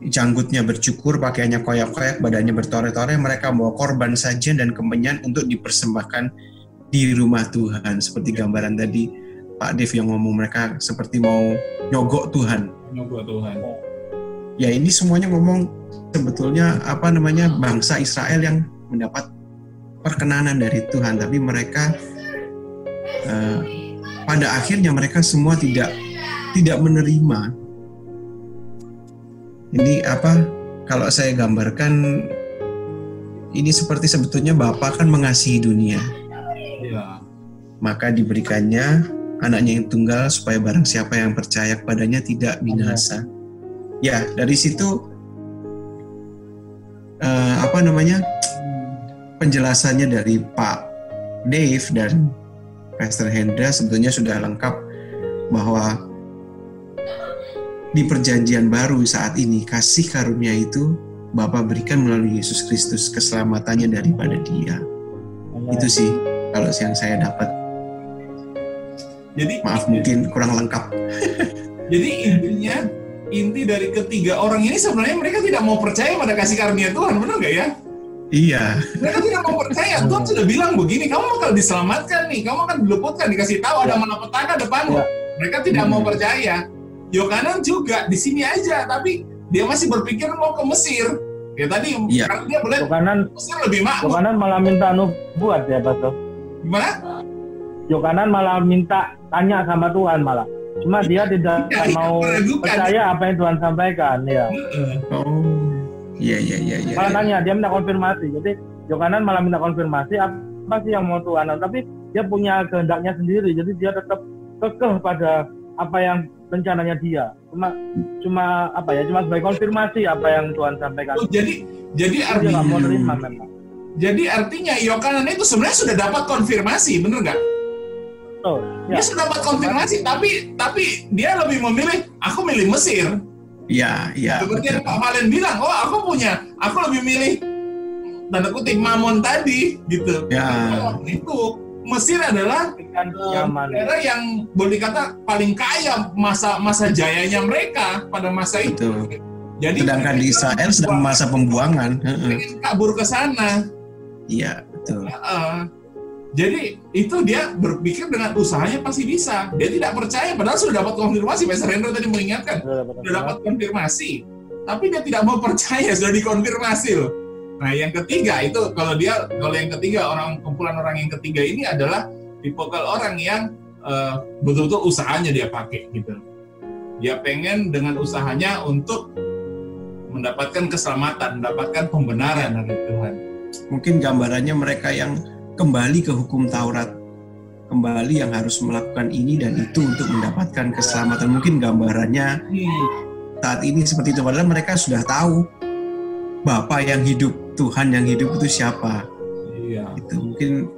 janggutnya bercukur, pakaiannya koyak-koyak, badannya bertoreh-toreh. Mereka bawa korban sajian dan kemenyan untuk dipersembahkan di rumah Tuhan. Seperti gambaran tadi Pak Dev yang ngomong, mereka seperti mau nyogok Tuhan. Ya, ini semuanya ngomong sebetulnya bangsa Israel yang mendapat perkenanan dari Tuhan, tapi mereka pada akhirnya mereka semua tidak menerima. Ini kalau saya gambarkan ini seperti sebetulnya Bapa kan mengasihi dunia. Ya. Maka diberikannya anaknya yang tunggal supaya barang siapa yang percaya kepadanya tidak binasa. Ya, dari situ penjelasannya dari Pak Dave dan Pastor Hendra sebetulnya sudah lengkap bahwa di perjanjian baru saat ini kasih karunia itu Bapa berikan melalui Yesus Kristus, keselamatannya daripada Dia. Itu sih kalau yang saya dapat. Jadi maaf mungkin kurang lengkap. Jadi inti dari ketiga orang ini sebenarnya mereka tidak mau percaya pada kasih karunia Tuhan, benar nggak ya? Iya. Mereka tidak mau percaya. Tuhan sudah bilang begini, kamu bakal diselamatkan nih, kamu akan diluputkan, dikasih tahu ada malapetaka depanmu. Mereka tidak mau percaya. Yohanan juga di sini aja, tapi dia masih berpikir mau ke Mesir. Ya tadi karena dia boleh Mesir lebih makmur. Yohanan malah minta nubuat ya, Pastor. Gimana? Yohanan malah minta tanya sama Tuhan malah. Cuma dia tidak mau percaya apa yang Tuhan sampaikan, ya. Iya. Malah tanya, dia minta konfirmasi. Jadi Yohanan malah minta konfirmasi apa sih yang mau Tuhan, tapi dia punya kehendaknya sendiri. Jadi dia tetap kekeh pada apa yang rencananya dia. Cuma sebagai konfirmasi apa yang Tuhan sampaikan. Jadi artinya mau terima memang. Jadi artinya Yohanan itu sebenarnya sudah dapat konfirmasi, benar nggak? Oh, ya. Dia sudah dapat konfirmasi, tapi dia lebih memilih, aku milih Mesir. Iya. Seperti yang Pak Valen bilang, aku lebih milih tanda kutip mamon tadi gitu. Ya. Itu Mesir adalah negara yang boleh dikata paling kaya masa jayanya mereka pada masa itu. Betul. Jadi sedangkan di Israel sedang masa pembuangan. Pengen kabur ke sana. Iya, betul. Jadi itu dia berpikir dengan usahanya pasti bisa. Dia tidak percaya, padahal sudah dapat konfirmasi. Pak Hendro tadi mengingatkan, sudah dapat konfirmasi. Tapi dia tidak mau percaya, sudah dikonfirmasi loh. Nah yang ketiga itu, kalau yang ketiga, kumpulan orang yang ketiga ini adalah tipikal orang yang betul-betul usahanya dia pakai gitu. Dia pengen dengan usahanya untuk mendapatkan keselamatan, mendapatkan pembenaran dari Tuhan. Mungkin gambarannya mereka yang kembali ke hukum Taurat, kembali yang harus melakukan ini dan itu untuk mendapatkan keselamatan. Mungkin gambarannya saat ini seperti itu, padahal mereka sudah tahu Bapa yang hidup, Tuhan yang hidup itu siapa. Iya. Itu mungkin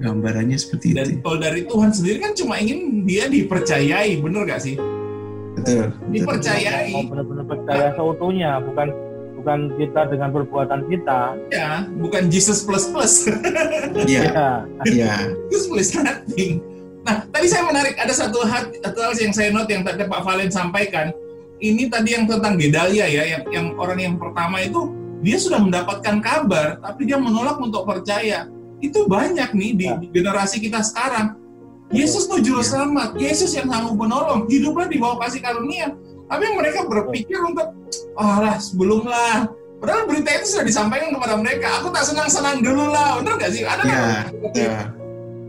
gambarannya seperti dan itu. Dan kalau dari Tuhan sendiri kan cuma ingin dia dipercayai, bener gak sih? Betul. Dipercayai. Benar-benar percaya seutuhnya, bukan kita dengan perbuatan kita. Ya, bukan Jesus plus. Iya. Iya. Jesus plus nothing. Nah, tadi saya menarik ada satu hal yang saya note yang tadi Pak Valen sampaikan. Ini tadi yang tentang Gedalia ya, yang orang yang pertama itu dia sudah mendapatkan kabar, tapi dia menolak untuk percaya. Itu banyak nih di generasi kita sekarang. Yesus tuh juru selamat, Yesus yang sanggup menolong, hiduplah di bawah kasih karunia. Tapi mereka berpikir untuk, sebelumlah. Padahal berita itu sudah disampaikan kepada mereka. Aku tak senang-senang dulu lah, benar nggak sih? Ada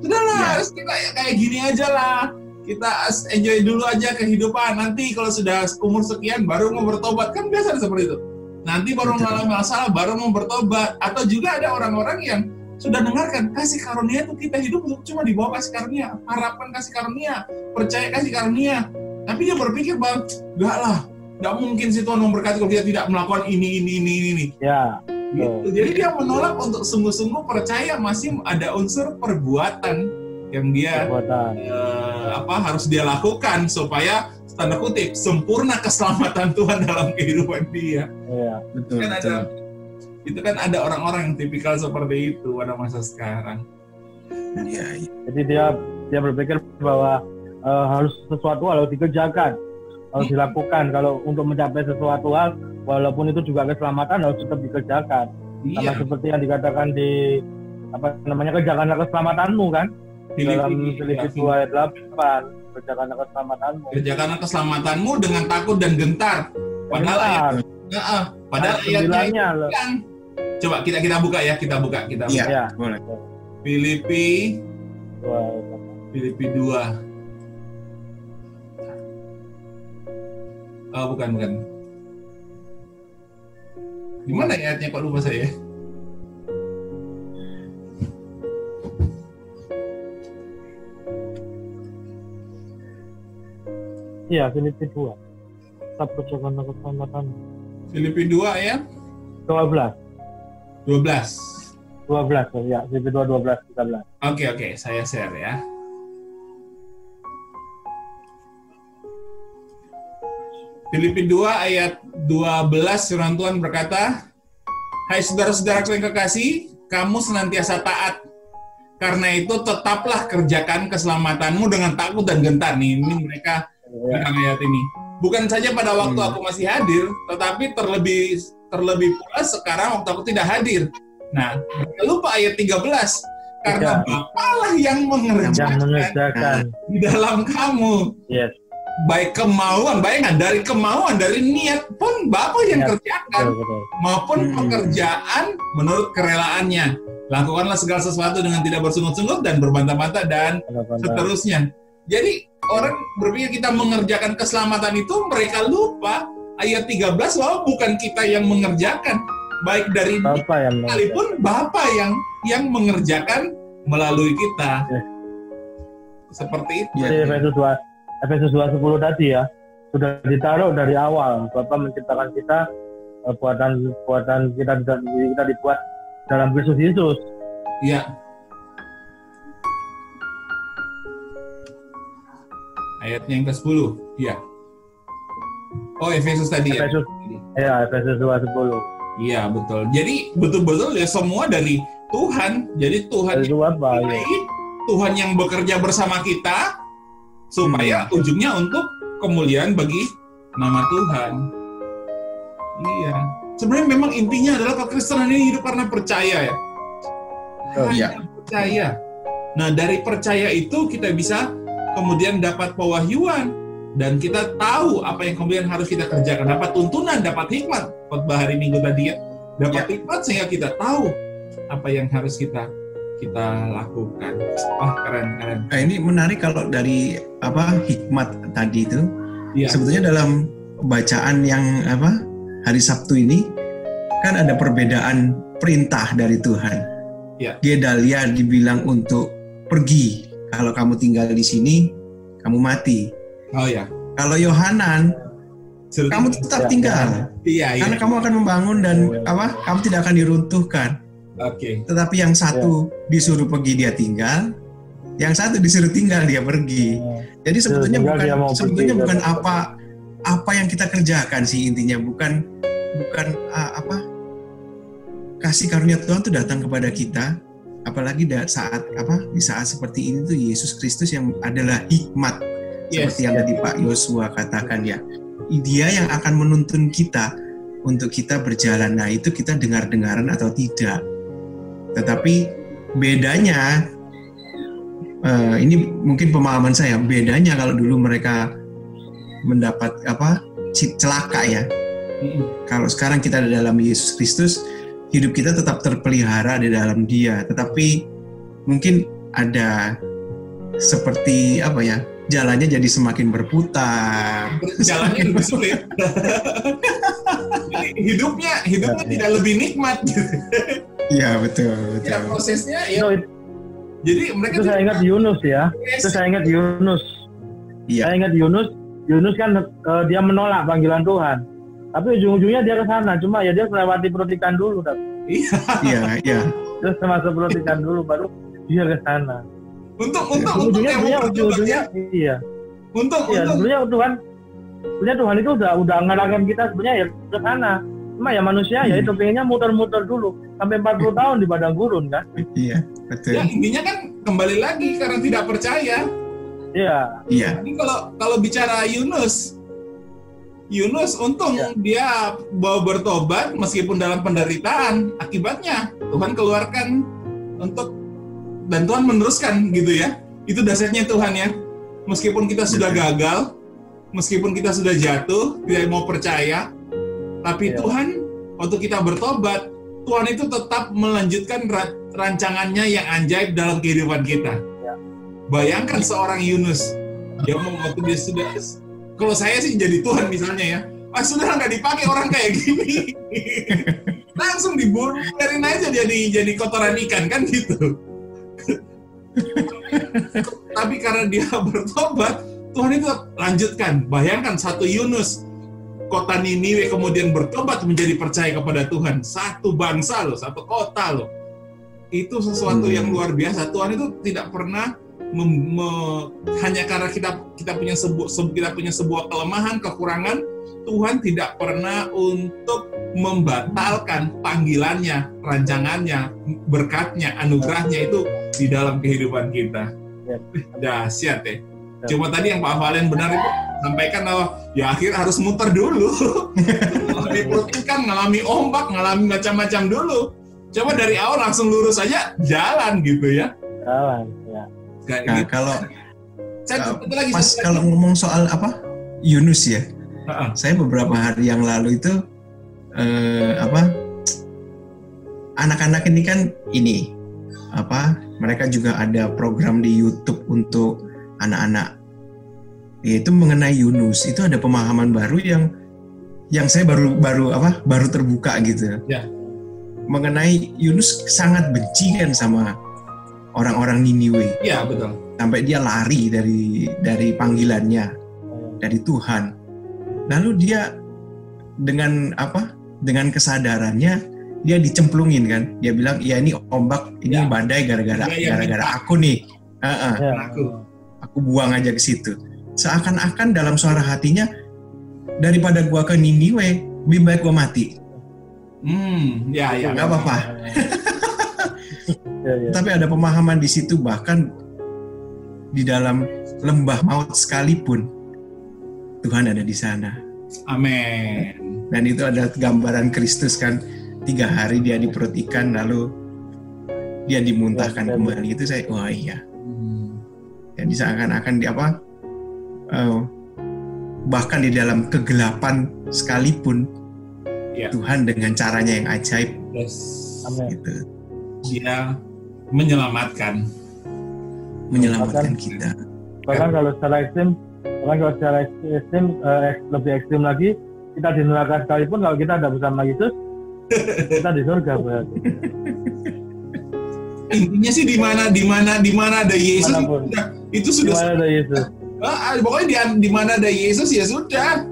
Sudahlah, harus kita kayak gini aja lah. Kita enjoy dulu aja kehidupan. Nanti kalau sudah umur sekian baru mau bertobat, kan biasa seperti itu. Nanti baru mengalami masalah, baru mau bertobat. Atau juga ada orang-orang yang sudah dengarkan kasih karunia itu kita hidup cuma di bawah kasih karunia, harapan kasih karunia, percaya kasih karunia. Tapi dia berpikir bang, enggak lah, enggak mungkin sih Tuhan memberkati kalau dia tidak melakukan ini. Ya. Gitu. Jadi dia menolak untuk sungguh-sungguh percaya masih ada unsur perbuatan yang dia harus dia lakukan supaya tanda kutip sempurna keselamatan Tuhan dalam kehidupan dia. Iya, betul. Itu kan ada orang-orang yang tipikal seperti itu pada masa sekarang. Iya. Jadi dia berpikir bahwa harus sesuatu harus dikerjakan, harus dilakukan. Kalau untuk mencapai sesuatu hal, walaupun itu juga keselamatan harus tetap dikerjakan. Sama seperti yang dikatakan di kerjakanlah keselamatanmu kan? Dalam Filipi 2 ayat 8, kerjakanlah keselamatanmu. Kerjakanlah keselamatanmu dengan takut dan gentar. Padahal ayatnya kan. Coba kita buka ya, kita buka. Iya, boleh. Filipi 2. Oh, bukan. Gimana ayatnya kok lupa saya? Iya, Filipi 2. Tetap kerjakanlah keselamatan. Filipi 2 ya? 12 ya, Filipi 2, 12, 13. Oke, saya share ya. Filipi 2 ayat 12 firman Tuhan berkata, hai saudara-saudaraku yang kekasih, kamu senantiasa taat. Karena itu tetaplah kerjakan keselamatanmu dengan takut dan gentar. Ini mereka bilang ayat ini. Bukan saja pada waktu aku masih hadir, tetapi terlebih pula sekarang waktu aku tidak hadir. Nah, lupa ayat 13. Karena Bapa lah yang mengerjakan di dalam kamu. Yes. Baik kemauan, bayangkan dari niat pun Bapa yang kerjakan, maupun pekerjaan menurut kerelaannya. Lakukanlah segala sesuatu dengan tidak bersungut-sungut dan berbantah-bantah dan seterusnya. Jadi orang berpikir kita mengerjakan keselamatan itu, mereka lupa ayat 13 bahwa bukan kita yang mengerjakan, baik dari sekalipun Bapa yang mengerjakan melalui kita. Seperti itu. Efesus 2:10 tadi ya, sudah ditaruh dari awal. Bapa menciptakan kita, buatan kita dibuat dalam Kristus Yesus. Iya. Ayatnya yang ke-10. Iya. Oh, Efesus tadi ya. Efesus 2:10. Iya, betul. Jadi betul-betul ya semua dari Tuhan. Jadi Tuhan Dari Tuhan, Pak. Ya. Tuhan yang bekerja bersama kita supaya ujungnya untuk kemuliaan bagi nama Tuhan. Iya. Sebenarnya memang intinya adalah kekristenan ini hidup karena percaya ya. Hanya percaya. Nah, dari percaya itu kita bisa kemudian dapat pewahyuan dan kita tahu apa yang kemudian harus kita kerjakan, dapat tuntunan, dapat hikmat. Khotbah hari Minggu tadi ya. Dapat hikmat sehingga kita tahu apa yang harus kita lakukan. Wah, keren. Nah, ini menarik kalau dari hikmat tadi itu. Ya. Sebetulnya dalam bacaan yang hari Sabtu ini kan ada perbedaan perintah dari Tuhan. Ya. Gedalia dibilang untuk pergi. Kalau kamu tinggal di sini, kamu mati. Oh ya. Kalau Yohanan, kamu tetap tinggal. Iya. Karena kamu akan membangun dan kamu tidak akan diruntuhkan. Oke. Tetapi yang satu disuruh pergi dia tinggal, yang satu disuruh tinggal dia pergi. Jadi sebetulnya bukan apa yang kita kerjakan sih intinya, bukan kasih karunia Tuhan itu datang kepada kita, apalagi di saat seperti ini tuh Yesus Kristus yang adalah hikmat, seperti yang tadi Pak Yosua katakan ya. Dia yang akan menuntun kita untuk kita berjalan. Nah, itu kita dengar-dengaran atau tidak. Tetapi bedanya, ini mungkin pemahaman saya, bedanya kalau dulu mereka mendapat celaka ya. Kalau sekarang kita ada dalam Yesus Kristus, hidup kita tetap terpelihara di dalam Dia. Tetapi mungkin ada seperti jalannya jadi semakin berputar. Jalannya lebih sulit. hidupnya tidak lebih nikmat. Iya, betul. Ya, prosesnya ya. Jadi mereka itu saya ingat Yunus ya. Iya. Saya ingat Yunus kan dia menolak panggilan Tuhan. Tapi ujung-ujungnya dia ke sana. Cuma ya dia melewati perut ikan dulu. Iya. Terus masuk perut ikan dulu baru dia ke sana. Untuk ujungnya iya. Sebenarnya Tuhan itu udah ngarahkan kita sebenarnya ya ke sana. Cuma ya manusia ya itu pengennya muter-muter dulu sampai 40 tahun di padang gurun kan. Iya, betul. Ya intinya kan kembali lagi karena tidak percaya. Iya. Jadi kalau bicara Yunus untung dia mau bertobat meskipun dalam penderitaan. Akibatnya Tuhan keluarkan dan Tuhan meneruskan gitu ya. Itu dasarnya Tuhan ya. Meskipun kita sudah gagal, meskipun kita sudah jatuh, tidak mau percaya, tapi Tuhan waktu kita bertobat, Tuhan itu tetap melanjutkan rancangannya yang ajaib dalam kehidupan kita. Bayangkan seorang Yunus, waktu dia sudah, kalau saya sih jadi Tuhan misalnya ya, sudah nggak dipakai orang kayak gini, langsung dibiarin aja jadi kotoran ikan kan gitu. Tapi karena dia bertobat, Tuhan itu lanjutkan. Bayangkan satu Yunus, kota Niniwe kemudian bertobat menjadi percaya kepada Tuhan. Satu bangsa loh, satu kota loh. Itu sesuatu yang luar biasa. Tuhan itu tidak pernah hanya karena kita punya sebuah kelemahan, kekurangan, Tuhan tidak pernah untuk membatalkan panggilannya, rancangannya, berkatnya, anugerahnya itu di dalam kehidupan kita. Dahsyat ya. Cuma tadi yang Pak Valen benar itu sampaikan bahwa ya akhir harus muter dulu. Ngalami perut ikan, ngalami ombak, ngalami macam-macam dulu. Coba dari awal langsung lurus aja jalan gitu ya. Jalan ya. Nah, kalau ngomong soal Yunus ya, saya beberapa hari yang lalu itu anak-anak ini kan mereka juga ada program di YouTube untuk anak-anak, yaitu mengenai Yunus. Itu ada pemahaman baru yang saya baru terbuka gitu. Ya. Mengenai Yunus sangat benci kan sama orang-orang Niniwe. Iya, betul. Sampai dia lari dari panggilannya, dari Tuhan. Lalu dia dengan kesadarannya dia dicemplungin kan. Dia bilang, "Ya ini ombak, ini badai gara-gara aku nih. Aku buang aja ke situ." Seakan-akan dalam suara hatinya, daripada gua ke Niniwe, lebih baik gua mati. Ya. Nggak apa-apa. Ya. Tapi ada pemahaman di situ, bahkan di dalam lembah maut sekalipun Tuhan ada di sana. Amin. Dan itu ada gambaran Kristus kan, 3 hari dia di perut ikan lalu dia dimuntahkan kembali. Itu saya, wah iya. Jadi seakan-akan bahkan di dalam kegelapan sekalipun Tuhan dengan caranya yang ajaib. Yes. Gitu. Dia menyelamatkan kita. Bahkan kalau secara ekstrim, lebih ekstrim lagi, kita di neraka sekalipun kalau kita ada bersama Yesus, kita di surga berarti. Intinya sih di mana ada Yesus itu sudah. Di mana ada Yesus. Pokoknya di mana ada Yesus ya sudah.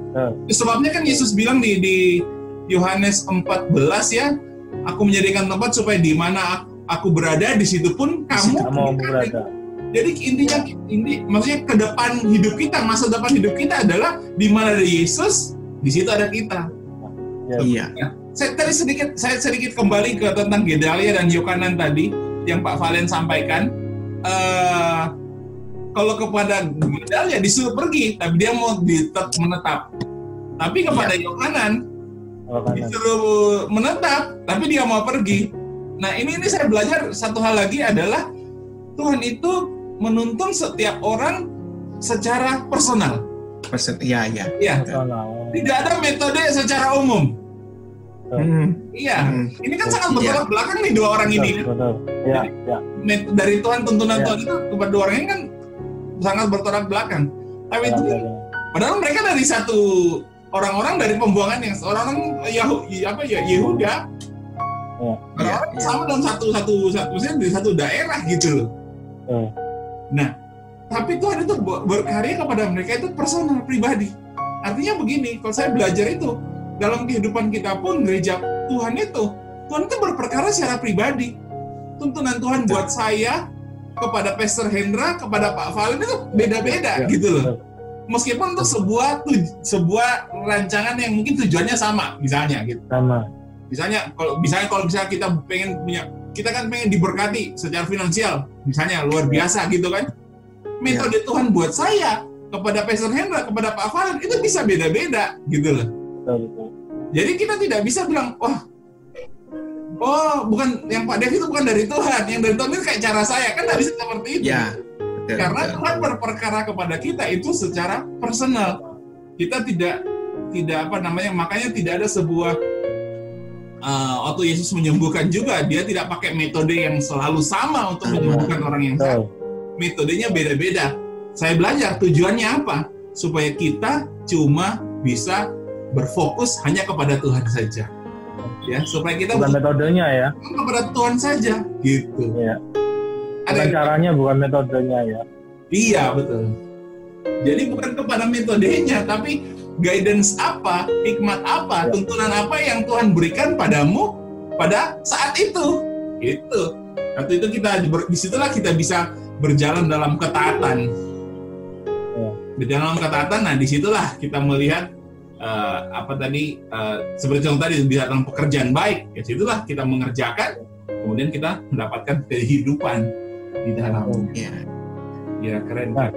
Sebabnya kan Yesus bilang di Yohanes 14 ya, aku menyediakan tempat supaya di mana aku berada di situ pun kamu berada. Jadi maksudnya ke depan hidup kita, masa depan hidup kita adalah di mana ada Yesus, di situ ada kita. Iya. Saya sedikit kembali ke tentang Gedalia dan Yohanan tadi yang Pak Valen sampaikan. Kalau kepada Gedalia disuruh pergi, tapi dia mau menetap. Tapi kepada Yohanan disuruh menetap, tapi dia mau pergi. Nah ini saya belajar satu hal lagi adalah Tuhan itu menuntun setiap orang secara personal. Iya. Tidak ada metode secara umum. Iya. Ini kan sangat bertolak belakang nih dua orang ini. Iya. Dari Tuhan, tuntunan Tuhan itu kepada dua orang ini kan sangat bertolak belakang. Tapi itu padahal mereka dari satu orang-orang dari pembuangan yang orang Yehuda. Orang sama dalam satu daerah gitu loh. Nah, tapi Tuhan itu berkarya kepada mereka itu personal, pribadi. Artinya begini, kalau saya belajar itu dalam kehidupan kita pun gereja Tuhan itu berperkara secara pribadi. Tuntunan Tuhan buat saya kepada Pastor Hendra, kepada Pak Valen itu beda-beda gitu loh. Meskipun untuk sebuah rancangan yang mungkin tujuannya sama, misalnya gitu. Sama. Misalnya kalau kita pengen diberkati secara finansial, misalnya luar biasa gitu kan. Metode Tuhan buat saya kepada Pastor Hendra, kepada Pak Valen itu bisa beda-beda gitu loh. Betul. Jadi kita tidak bisa bilang, bukan yang Pak Dev itu bukan dari Tuhan, yang dari Tuhan itu kayak cara saya, kan tidak bisa seperti itu. Ya, karena Tuhan berperkara kepada kita itu secara personal. Kita tidak makanya tidak ada sebuah waktu Yesus menyembuhkan juga, dia tidak pakai metode yang selalu sama untuk menyembuhkan orang yang sakit. Metodenya beda-beda. Saya belajar tujuannya apa? Supaya kita cuma bisa berfokus hanya kepada Tuhan saja. Ya, supaya kita bukan metodenya ya. Kepada Tuhan saja, gitu. Iya. Bukan caranya, bukan metodenya ya. Iya, betul. Jadi bukan kepada metodenya, tapi guidance apa, hikmat apa, tuntunan apa yang Tuhan berikan padamu pada saat itu. Gitu. Waktu itu disitulah kita bisa berjalan dalam ketaatan. Berjalan dalam ketaatan, nah disitulah kita melihat seperti yang tadi dalam pekerjaan baik, ya situlah kita mengerjakan, kemudian kita mendapatkan kehidupan di dalamnya. Ya keren. Nah,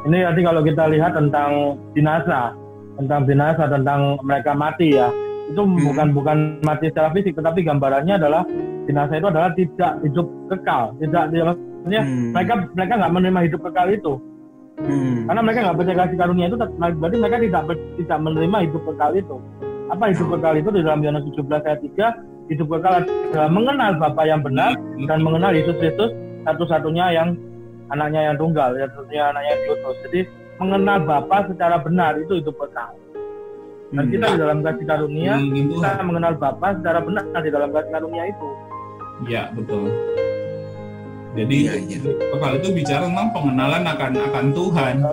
ini nanti kalau kita lihat tentang binasa, tentang mereka mati ya, itu bukan mati secara fisik, tetapi gambarannya adalah binasa itu adalah tidak hidup kekal, maksudnya mereka nggak menerima hidup kekal itu. Karena mereka nggak percaya kasih karunia itu, berarti mereka tidak menerima hidup kekal itu. Apa hidup kekal itu? Di dalam Yohanes 17 ayat 3, hidup kekal adalah mengenal Bapa yang benar dan mengenal Yesus Kristus satu-satunya yang anaknya yang tunggal, satu-satunya anaknya yang diutus. Jadi mengenal Bapa secara benar itu hidup kekal. Dan kita di dalam kasih karunia kita mengenal Bapa secara benar di dalam kasih karunia itu. Iya, betul. Jadi kekal itu bicara tentang pengenalan akan Tuhan.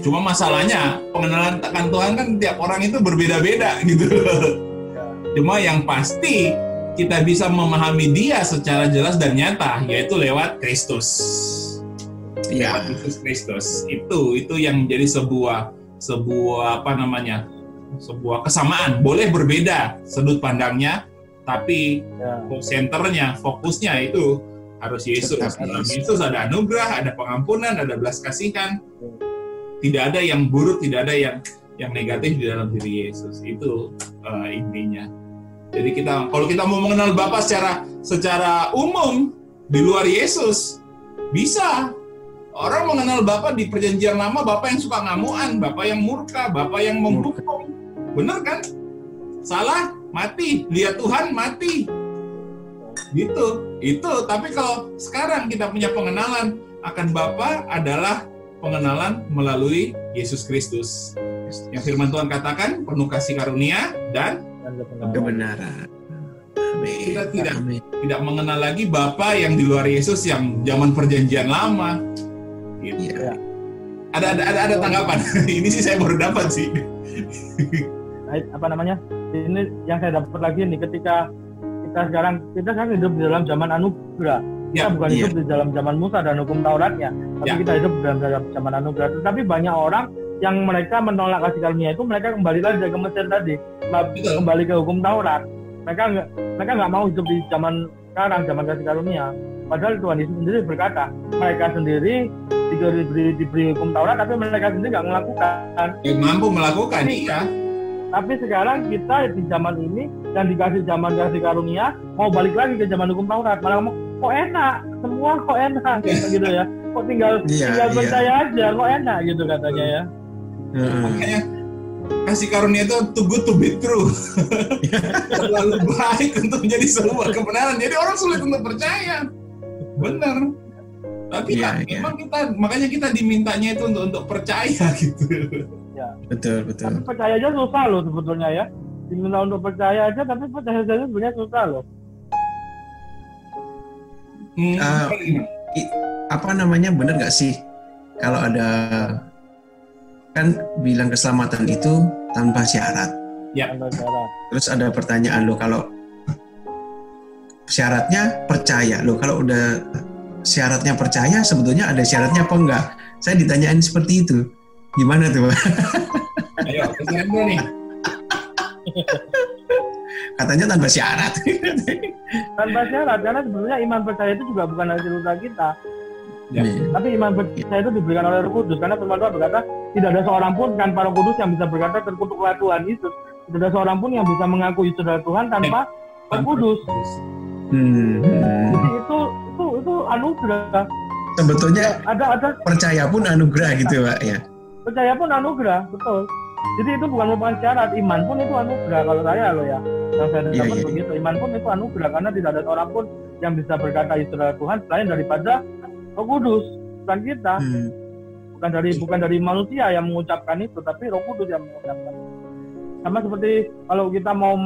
Cuma masalahnya pengenalan akan Tuhan kan tiap orang itu berbeda-beda gitu. Cuma yang pasti kita bisa memahami Dia secara jelas dan nyata, yaitu lewat Kristus. Lewat Yesus Kristus. Itu yang menjadi sebuah sebuah kesamaan. Boleh berbeda sudut pandangnya, tapi senternya, fokusnya itu harus Yesus. Dalam Yesus ada anugerah, ada pengampunan, ada belas kasihan. Tidak ada yang buruk, tidak ada yang negatif di dalam diri Yesus. Itu intinya. Jadi kalau kita mau mengenal Bapa secara umum di luar Yesus, bisa. Orang mengenal Bapa di perjanjian lama, Bapa yang suka ngamuan, Bapa yang murka, Bapa yang menghukum. Benar kan? Salah, mati. Lihat Tuhan, mati. Gitu. Itu. Tapi kalau sekarang kita punya pengenalan akan Bapa adalah pengenalan melalui Yesus Kristus. Yang firman Tuhan katakan, penuh kasih karunia dan kebenaran. Amin. Kita tidak mengenal lagi Bapa yang di luar Yesus yang zaman perjanjian lama. Gitu. Ya. Ada tanggapan? Ini sih saya baru dapat sih. Apa namanya? Ini yang saya dapat lagi nih, ketika kita sekarang hidup di dalam zaman anugerah. Kita bukan hidup di dalam zaman Musa dan hukum Tauratnya, tapi kita hidup di dalam zaman anugerah. Tetapi banyak orang yang mereka menolak kasih karunia itu, mereka kembali lagi ke Mesir tadi, kembali ke hukum Taurat. Mereka nggak mau hidup di zaman sekarang, zaman kasih karunia. Padahal Tuhan Yesus sendiri berkata, mereka sendiri diberi hukum Taurat, tapi mereka sendiri nggak melakukan. Mampu melakukan, iya. Tapi sekarang kita di zaman ini yang dikasih zaman kasih karunia, mau balik lagi ke zaman hukum Taurat, malah ngomong, kok enak, semua kok enak, gitu ya. Kok tinggal percaya aja, kok enak gitu katanya ya. Makanya kasih karunia itu too good to be true. Terlalu baik untuk menjadi sebuah kebenaran. Jadi orang sulit untuk percaya. Benar. Tapi makanya kita dimintanya itu untuk percaya gitu. Ya. Betul. Tapi percaya aja susah loh sebetulnya ya. Diminta untuk percaya aja, tapi percaya aja sebenarnya susah loh. Apa namanya, benar nggak sih kalau ada kan bilang keselamatan itu tanpa syarat. Ya. Tanpa syarat. Terus ada pertanyaan loh, kalau syaratnya percaya loh, kalau udah syaratnya percaya, sebetulnya ada syaratnya apa enggak? Saya ditanyain seperti itu. Gimana tuh? Ayo, pertanyaan dulu nih. Katanya tanpa syarat. Tanpa syarat, karena sebenarnya iman percaya itu juga bukan hasil usaha kita. Ya. Tapi iman percaya itu diberikan oleh Roh Kudus, karena firman Tuhan berkata tidak ada seorang pun tanpa Roh Kudus yang bisa berkata terkutuklah Tuhan Yesus. Tidak ada seorang pun yang bisa mengaku Yesus adalah Tuhan tanpa Roh Kudus. Jadi itu anugerah. Sebetulnya ada percaya pun anugerah gitu, Pak ya. Percaya pun anugerah, betul. Jadi itu bukan merupakan syarat, iman pun itu anugerah kalau saya loh ya. Yang saya dapat begitu, iman pun itu anugerah karena tidak ada seorang pun yang bisa berkata Yesus adalah Tuhan selain daripada Roh Kudus, bukan kita. Bukan dari manusia yang mengucapkan itu, tapi Roh Kudus yang mengucapkan. Sama seperti kalau kita mau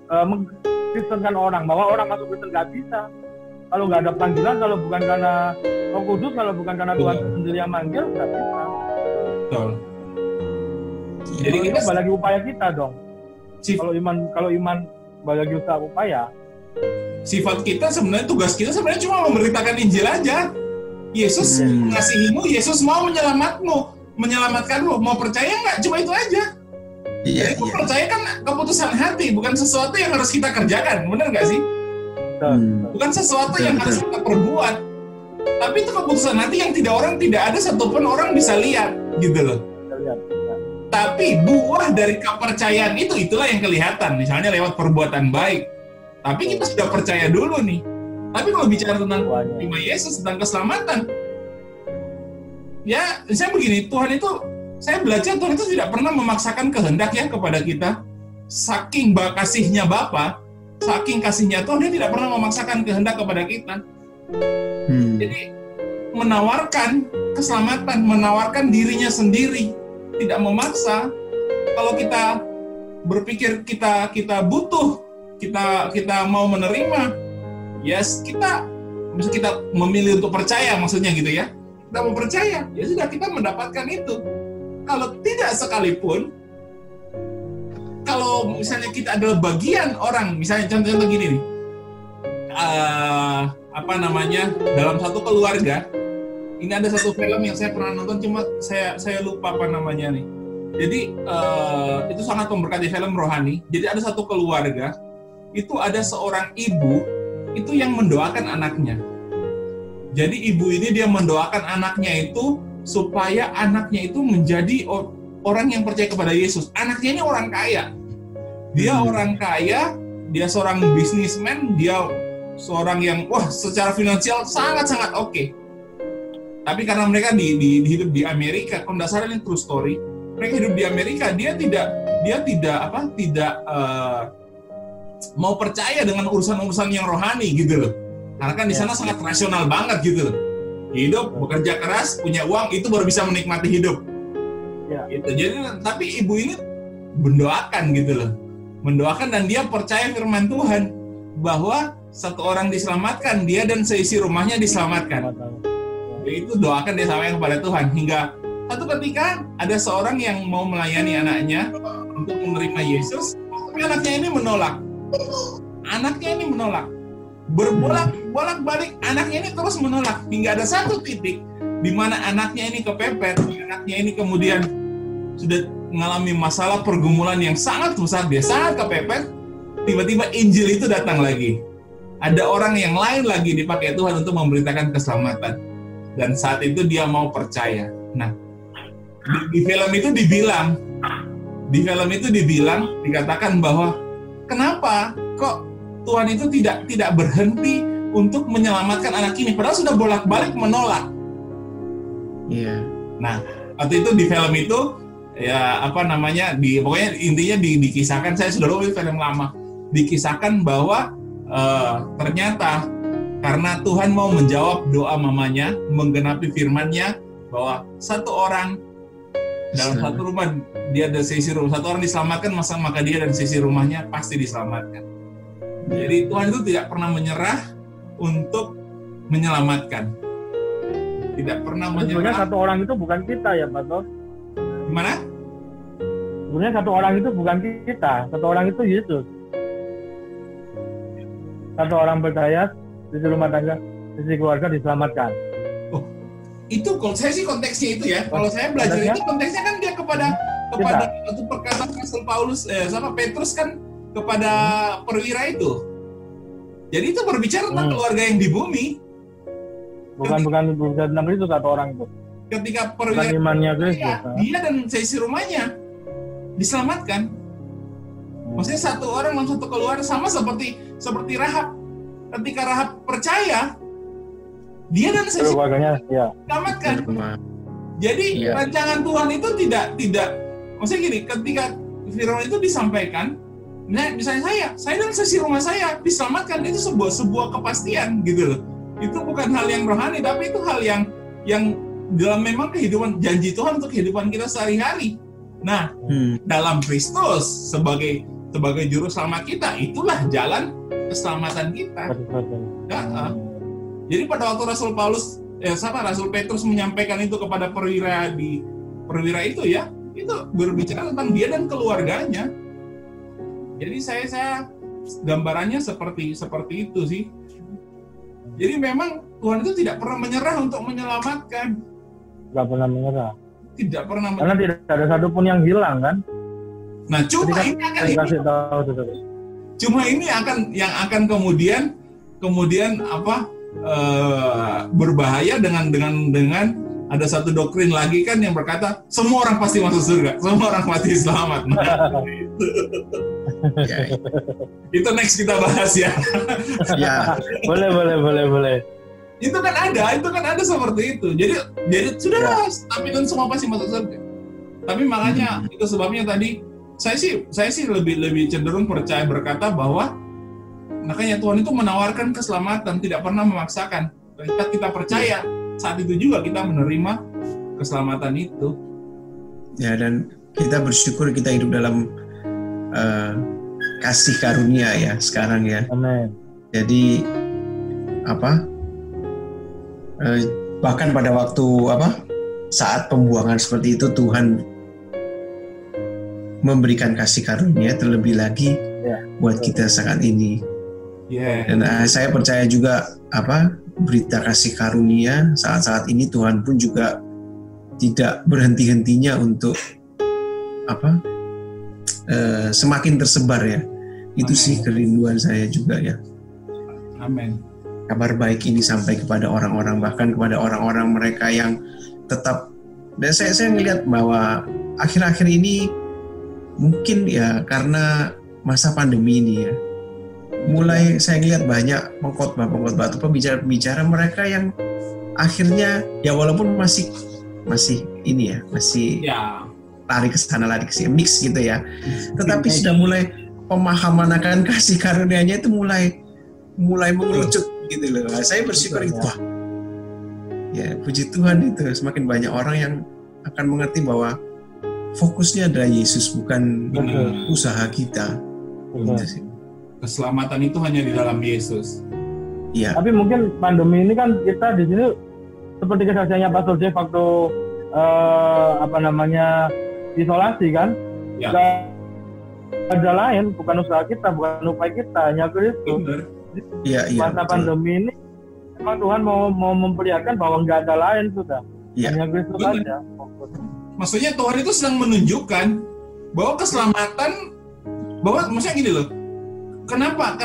mengkristenkan orang, bahwa orang masuk Kristen nggak bisa. Kalau nggak ada panggilan, kalau bukan karena Roh Kudus, kalau bukan karena Tuhan sendiri yang manggil, nggak bisa. Betul. Jadi kita balik lagi upaya kita dong. Kalau iman balik lagi usaha upaya. Sifat kita sebenarnya, tugas kita sebenarnya cuma memberitakan Injil aja. Yesus mengasihimu, Yesus mau menyelamatkanmu. Mau percaya nggak? Cuma itu aja. Jadi percaya kan keputusan hati, bukan sesuatu yang harus kita kerjakan, benar nggak sih? Bukan sesuatu yang harus kita perbuat, tapi itu keputusan hati yang tidak ada satupun orang bisa lihat, gitu loh. Tapi buah dari kepercayaan itulah yang kelihatan, misalnya lewat perbuatan baik. Tapi kita sudah percaya dulu nih. Tapi kalau bicara tentang terima Yesus, tentang keselamatan, ya saya begini, saya belajar Tuhan itu tidak pernah memaksakan kehendak ya kepada kita. Saking kasihnya Bapa, saking kasihnya Tuhan, dia tidak pernah memaksakan kehendak kepada kita. Jadi menawarkan keselamatan, menawarkan dirinya sendiri, tidak memaksa. Kalau kita berpikir kita butuh, kita mau menerima, yes, kita memilih untuk percaya, maksudnya gitu ya. Kita mau percaya, ya sudah, kita mendapatkan itu. Kalau tidak sekalipun, kalau misalnya kita adalah bagian orang, misalnya contoh gini nih, dalam satu keluarga, ini ada satu film yang saya pernah nonton, cuma saya lupa apa namanya nih. Jadi itu sangat memberkati film rohani. Jadi ada satu keluarga, itu ada seorang ibu itu yang mendoakan anaknya. Jadi ibu ini dia mendoakan anaknya itu supaya anaknya itu menjadi orang yang percaya kepada Yesus. Anaknya ini orang kaya. Dia orang kaya, dia seorang bisnismen, dia seorang yang secara finansial sangat-sangat oke. Tapi karena mereka hidup di Amerika, kalau nggak salah ini true story, mereka hidup di Amerika, dia tidak mau percaya dengan urusan-urusan yang rohani gitu loh. Karena kan di sana sangat rasional banget gitu loh. Hidup, bekerja keras, punya uang, itu baru bisa menikmati hidup. Ya. Gitu. Jadi, tapi ibu ini mendoakan gitu loh. Mendoakan dan dia percaya firman Tuhan bahwa satu orang diselamatkan, dia dan seisi rumahnya diselamatkan. Jadi itu doakan dia sampaikan kepada Tuhan. Hingga satu ketika ada seorang yang mau melayani anaknya untuk menerima Yesus, tapi anaknya ini menolak. Berbolak-balik anaknya ini terus menolak. Hingga ada satu titik di mana anaknya ini kepepet, anaknya ini kemudian sudah mengalami masalah pergumulan yang sangat besar, dia sangat kepepet. Tiba-tiba Injil itu datang lagi. Ada orang yang lain lagi dipakai Tuhan untuk memberitakan keselamatan. Dan saat itu dia mau percaya. Nah, di film itu dibilang, dikatakan bahwa kenapa kok Tuhan itu tidak berhenti untuk menyelamatkan anak ini, padahal sudah bolak-balik menolak. Iya. Nah, waktu itu di film itu pokoknya intinya dikisahkan, saya sudah lupa film lama, dikisahkan bahwa ternyata karena Tuhan mau menjawab doa mamanya, menggenapi firman-Nya bahwa satu orang dalam satu rumah, dia ada seisi rumah, satu orang diselamatkan, maka dia dan seisi rumahnya pasti diselamatkan. Jadi Tuhan itu tidak pernah menyerah untuk menyelamatkan. Tidak pernah menyerah. Sebenarnya satu orang itu bukan kita ya, Pak Tos. Gimana? Sebenarnya satu orang itu bukan kita, satu orang itu Yesus. Satu orang percaya, sisi rumah tangga, sisi keluarga diselamatkan. Oh, itu kalau saya sih konteksnya itu ya. Kalau saya belajar itu konteksnya kan dia kepada itu perkataan Rasul Paulus sama Petrus kan kepada perwira itu. Jadi itu berbicara tentang keluarga yang di bumi. Bukan tentang itu satu orang itu. Ketika perwira imannya Kristus, dia dan seisi rumahnya diselamatkan. Maksudnya satu orang dalam satu keluarga, sama seperti Rahab. Ketika Rahab percaya, dia dan seisi keluarganya diselamatkan. Jadi rancangan Tuhan itu tidak maksudnya gini, ketika firman itu disampaikan, nah misalnya saya dan seisi rumah saya diselamatkan, itu sebuah kepastian gitu loh. Itu bukan hal yang rohani, tapi itu hal yang dalam memang kehidupan, janji Tuhan untuk kehidupan kita sehari-hari. Nah, dalam Kristus sebagai juru selamat kita, itulah jalan keselamatan kita. Jadi pada waktu Rasul Petrus menyampaikan itu kepada perwira itu ya, itu berbicara tentang dia dan keluarganya. Jadi saya gambarannya seperti itu sih. Jadi memang Tuhan itu tidak pernah menyerah untuk menyelamatkan. Tidak pernah menyerah. Tidak pernah menyerah. Karena tidak ada satupun yang hilang kan. Nah, cuma ini akan kemudian berbahaya dengan ada satu doktrin lagi kan yang berkata semua orang pasti masuk surga, semua orang pasti selamat. Nah, itu next kita bahas ya. Ya. Boleh. Itu kan ada seperti itu. Jadi sudahlah, tapi kan semua pasti masuk surga. Tapi makanya itu sebabnya tadi saya sih lebih cenderung percaya berkata bahwa makanya Tuhan itu menawarkan keselamatan, tidak pernah memaksakan. Ketika kita percaya, saat itu juga kita menerima keselamatan itu. Ya, dan kita bersyukur kita hidup dalam kasih karunia ya sekarang ya. Amin. Jadi bahkan pada waktu saat pembuangan seperti itu Tuhan memberikan kasih karunia terlebih lagi buat kita saat ini. Dan saya percaya juga berita kasih karunia saat-saat ini Tuhan pun juga tidak berhenti-hentinya untuk semakin tersebar ya. Itu Amen. sih kerinduan saya juga ya. Amin. Kabar baik ini sampai kepada orang-orang, bahkan kepada orang-orang mereka yang tetap. Dan saya ngelihat bahwa akhir-akhir ini mungkin ya karena masa pandemi ini ya, mulai saya lihat banyak pengkhotbah atau pembicara-pembicara mereka yang akhirnya ya walaupun masih ini ya, masih Ya. lari ke sana lari ke sini, mix gitu ya, tetapi sudah mulai pemahaman akan kasih karunia-Nya itu mulai mengerucut gitu loh. Nah, saya bersyukur itu. Wah, ya puji Tuhan itu semakin banyak orang yang akan mengerti bahwa fokusnya adalah Yesus, bukan usaha kita. Gitu sih. Keselamatan itu hanya di dalam Yesus. Iya. Tapi mungkin pandemi ini kan kita di sini seperti kesaksiannya Pastor Jeff waktu isolasi kan, Ya. Gak ada lain, bukan usaha kita, bukan upaya kita, hanya Kristus. Benar. Iya. Masa Betul. pandemi ini memang Tuhan mau memperlihatkan bahwa nggak ada lain sudah, Iya. hanya Kristus Benar. saja. Maksudnya Tuhan itu sedang menunjukkan bahwa keselamatan, bahwa maksudnya gini loh, kenapa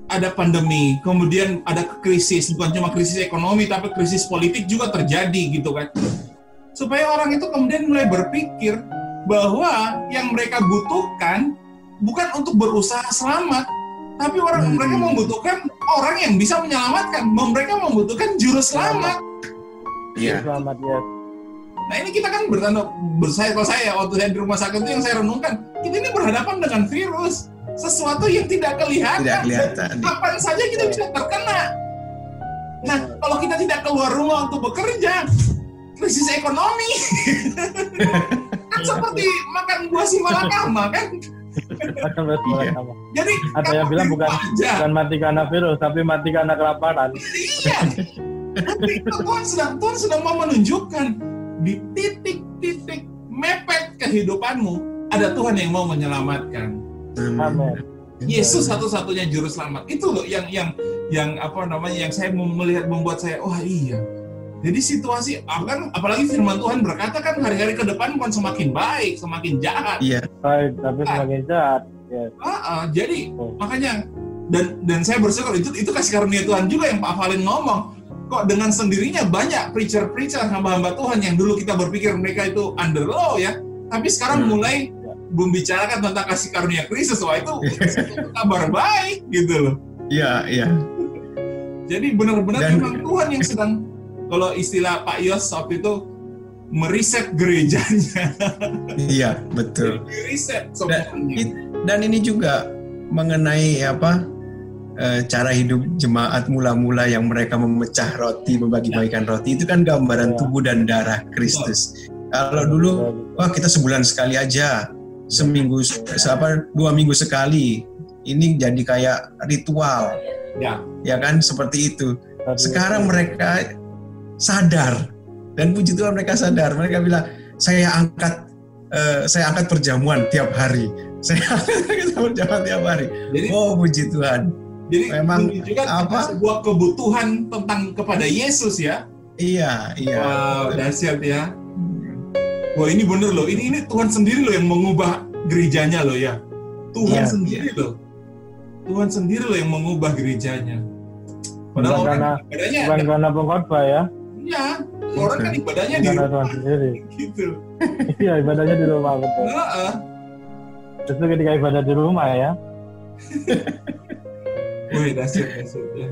ada pandemi, kemudian ada krisis, bukan cuma krisis ekonomi, tapi krisis politik juga terjadi gitu kan. Supaya orang itu kemudian mulai berpikir bahwa yang mereka butuhkan bukan untuk berusaha selamat, tapi mereka membutuhkan orang yang bisa menyelamatkan, mereka membutuhkan juru selamat. Iya. Selamat ya. Nah ini kita kan waktu saya di rumah sakit itu yang saya renungkan, kita ini berhadapan dengan virus, sesuatu yang tidak kelihatan. Tidak kelihatan. Kapan saja kita bisa terkena. Nah kalau kita tidak keluar rumah untuk bekerja, krisis ekonomi, kan seperti makan buah si malakama kan. Iya. Jadi Ada yang bilang bukan mati karena virus, tapi mati karena kelaparan. Iya. Tapi Tuhan sedang mau menunjukkan di titik-titik mepet kehidupanmu ada Tuhan yang mau menyelamatkan. Amin. Yesus satu-satunya juru selamat. Itu loh yang yang saya membuat saya iya. Jadi situasi apalagi firman Tuhan berkata kan hari-hari ke depan bukan semakin baik, semakin jahat. Iya. Baik, tapi semakin jahat. Yes. Jadi makanya dan saya bersyukur itu kasih karunia Tuhan juga yang Pak Valin ngomong. Kok dengan sendirinya banyak preacher hamba-hamba Tuhan yang dulu kita berpikir mereka itu under law ya, tapi sekarang mulai membicarakan tentang kasih karunia Kristus. Wah itu kabar baik gitu loh. Iya. Jadi benar-benar memang Tuhan yang sedang, kalau istilah Pak Yos waktu itu, meriset gerejanya. Iya, betul. Meriset semuanya. Dan ini juga mengenai cara hidup jemaat mula-mula yang mereka memecah roti, membagi-bagikan roti, itu kan gambaran tubuh dan darah Kristus. Kalau dulu, kita sebulan sekali aja, seminggu, 2 minggu sekali, ini jadi kayak ritual, ya kan, seperti itu. Sekarang mereka sadar, dan puji Tuhan mereka sadar, mereka bilang, saya angkat perjamuan tiap hari, perjamuan tiap hari. Jadi, puji Tuhan. Jadi memang sebuah kebutuhan kepada Yesus ya. Iya. Wow, dahsyat ya. Wah ini bener loh. Ini Tuhan sendiri loh yang mengubah gerejanya loh ya. Tuhan sendiri loh. Tuhan sendiri loh yang mengubah gerejanya. Padahal bukan karena pengkhotbah ya. Iya. Orang kan ibadahnya di rumah sendiri. Gitu. Iya ibadahnya di rumah betul. Justru ketika ibadah di rumah ya. Wih, dahsyat ya.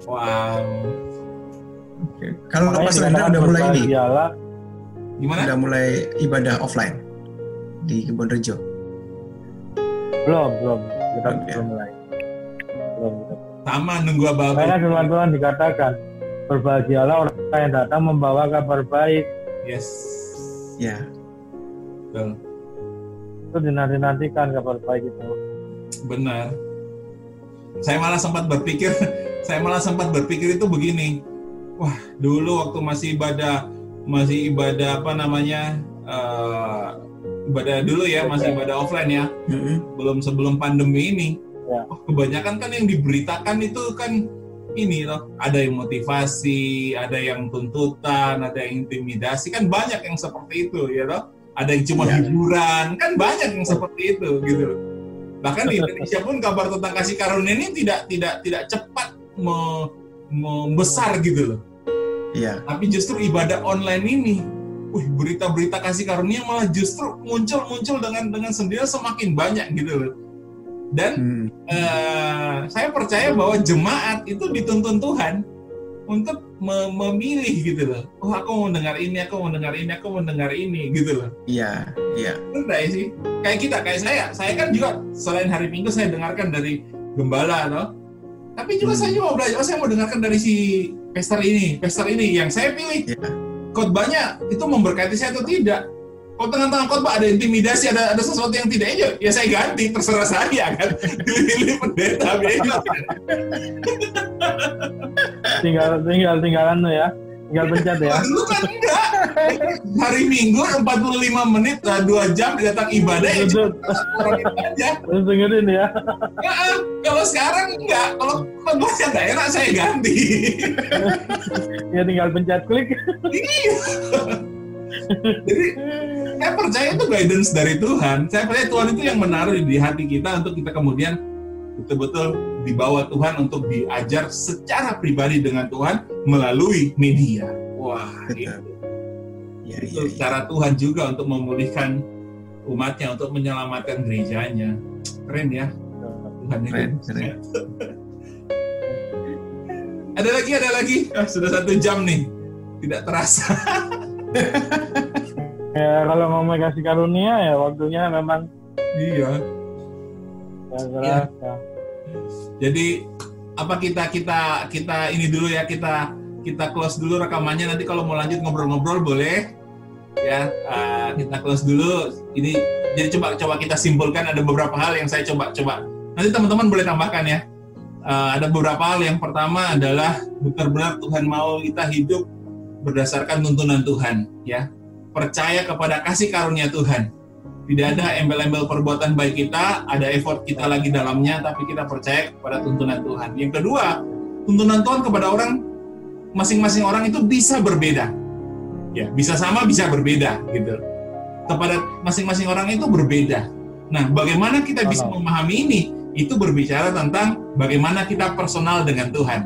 Wow. Kalau Pastor Hendra udah mulai ini, gimana? Udah mulai ibadah offline di Kebonrejo? Belum. Kita belum mulai. Belum. Sama nunggu apa-apa. Karena firman Tuhan dikatakan, berbahagialah orang yang datang membawa kabar baik. Yes. Ya. Betul. Itu dinanti-nantikan kabar baik itu. Benar. Saya malah sempat berpikir itu begini. Wah, dulu waktu masih ibadah ibadah dulu ya, masih ibadah offline ya. Sebelum pandemi ini. Ya. Kebanyakan kan yang diberitakan itu kan ini loh, ada yang motivasi, ada yang tuntutan, ada yang intimidasi, kan banyak yang seperti itu ya loh. ada yang cuma Iya. hiburan, kan banyak yang seperti itu gitu loh. Bahkan di Indonesia pun kabar tentang kasih karunia ini tidak cepat membesar gitu loh. Iya. Tapi justru ibadah online ini, berita-berita kasih karunia malah justru muncul dengan sendirinya semakin banyak gitu loh. Dan saya percaya bahwa jemaat itu dituntun Tuhan untuk memilih gitu loh. Oh, aku mau dengar ini, aku mau dengar ini, aku mau dengar ini gitu loh. Iya. Benar sih. Kayak saya kan juga selain hari Minggu saya dengarkan dari gembala loh. Tapi juga saya juga belajar, saya mau dengarkan dari si pastor ini yang saya pilih. Iya. Khotbahnya itu memberkati saya atau tidak. Kalau tengah-tengah khotbah ada intimidasi, ada sesuatu yang tidak, ya saya ganti, terserah saya kan. Pilih pendeta beda. tinggalan tuh ya. Tinggal pencet ya. Dulu kan enggak. Hari Minggu 45 menit, 2 jam datang ibadah ya cuma aja. Terus dengerin ya. Kalau sekarang enggak. Kalau khotbahnya enggak enak saya ganti. Ya tinggal pencet klik. Iya. Jadi saya percaya itu guidance dari Tuhan. Saya percaya Tuhan itu yang menaruh di hati kita untuk kita kemudian betul-betul dibawa Tuhan untuk diajar secara pribadi dengan Tuhan melalui media. Wah, itu cara Tuhan juga untuk memulihkan umatnya, untuk menyelamatkan gerejanya. Keren ya, Tuhan itu. Keren. Ada lagi. Sudah 1 jam nih, tidak terasa. Ya kalau ngomong kasih karunia ya waktunya memang Iya. gak terasa. Jadi apa kita ini dulu ya, kita close dulu rekamannya, nanti kalau mau lanjut ngobrol-ngobrol boleh ya. Kita close dulu ini. Jadi coba kita simpulkan, ada beberapa hal yang saya coba nanti teman-teman boleh tambahkan ya. Ada beberapa hal. Yang pertama adalah benar-benar Tuhan mau kita hidup berdasarkan tuntunan Tuhan ya, percaya kepada kasih karunia Tuhan. Tidak ada embel-embel perbuatan baik kita, ada effort kita lagi dalamnya, tapi kita percaya kepada tuntunan Tuhan. Yang kedua, tuntunan Tuhan kepada orang, masing-masing orang itu bisa berbeda. Ya, bisa sama, bisa berbeda gitu. Kepada masing-masing orang itu berbeda. Nah, bagaimana kita bisa memahami ini? Itu berbicara tentang bagaimana kita personal dengan Tuhan.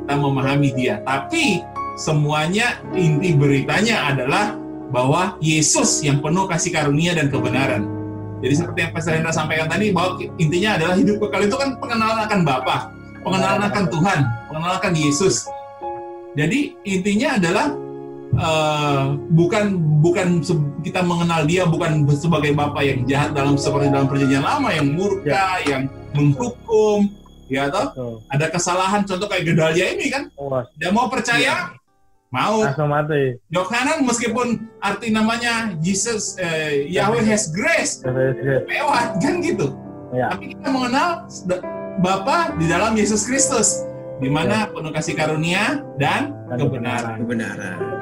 Kita memahami Dia. Tapi semuanya inti beritanya adalah bahwa Yesus yang penuh kasih karunia dan kebenaran. Jadi seperti yang Pastor Hendra sampaikan tadi, bahwa intinya adalah hidup kekal itu kan pengenalan akan Bapa, pengenalan akan Tuhan, pengenalan akan Yesus. Jadi intinya adalah bukan kita mengenal Dia bukan sebagai Bapa yang jahat seperti dalam perjanjian lama, yang murka, yang menghukum, ya toh. Ada kesalahan, contoh kayak Gedalia ini kan, dia mau percaya, mau. Yohanan meskipun arti namanya Jesus, Yahweh has grace, lewat kan gitu. Ya. Tapi kita mengenal Bapa di dalam Yesus Kristus, di mana penuh kasih karunia dan kebenaran.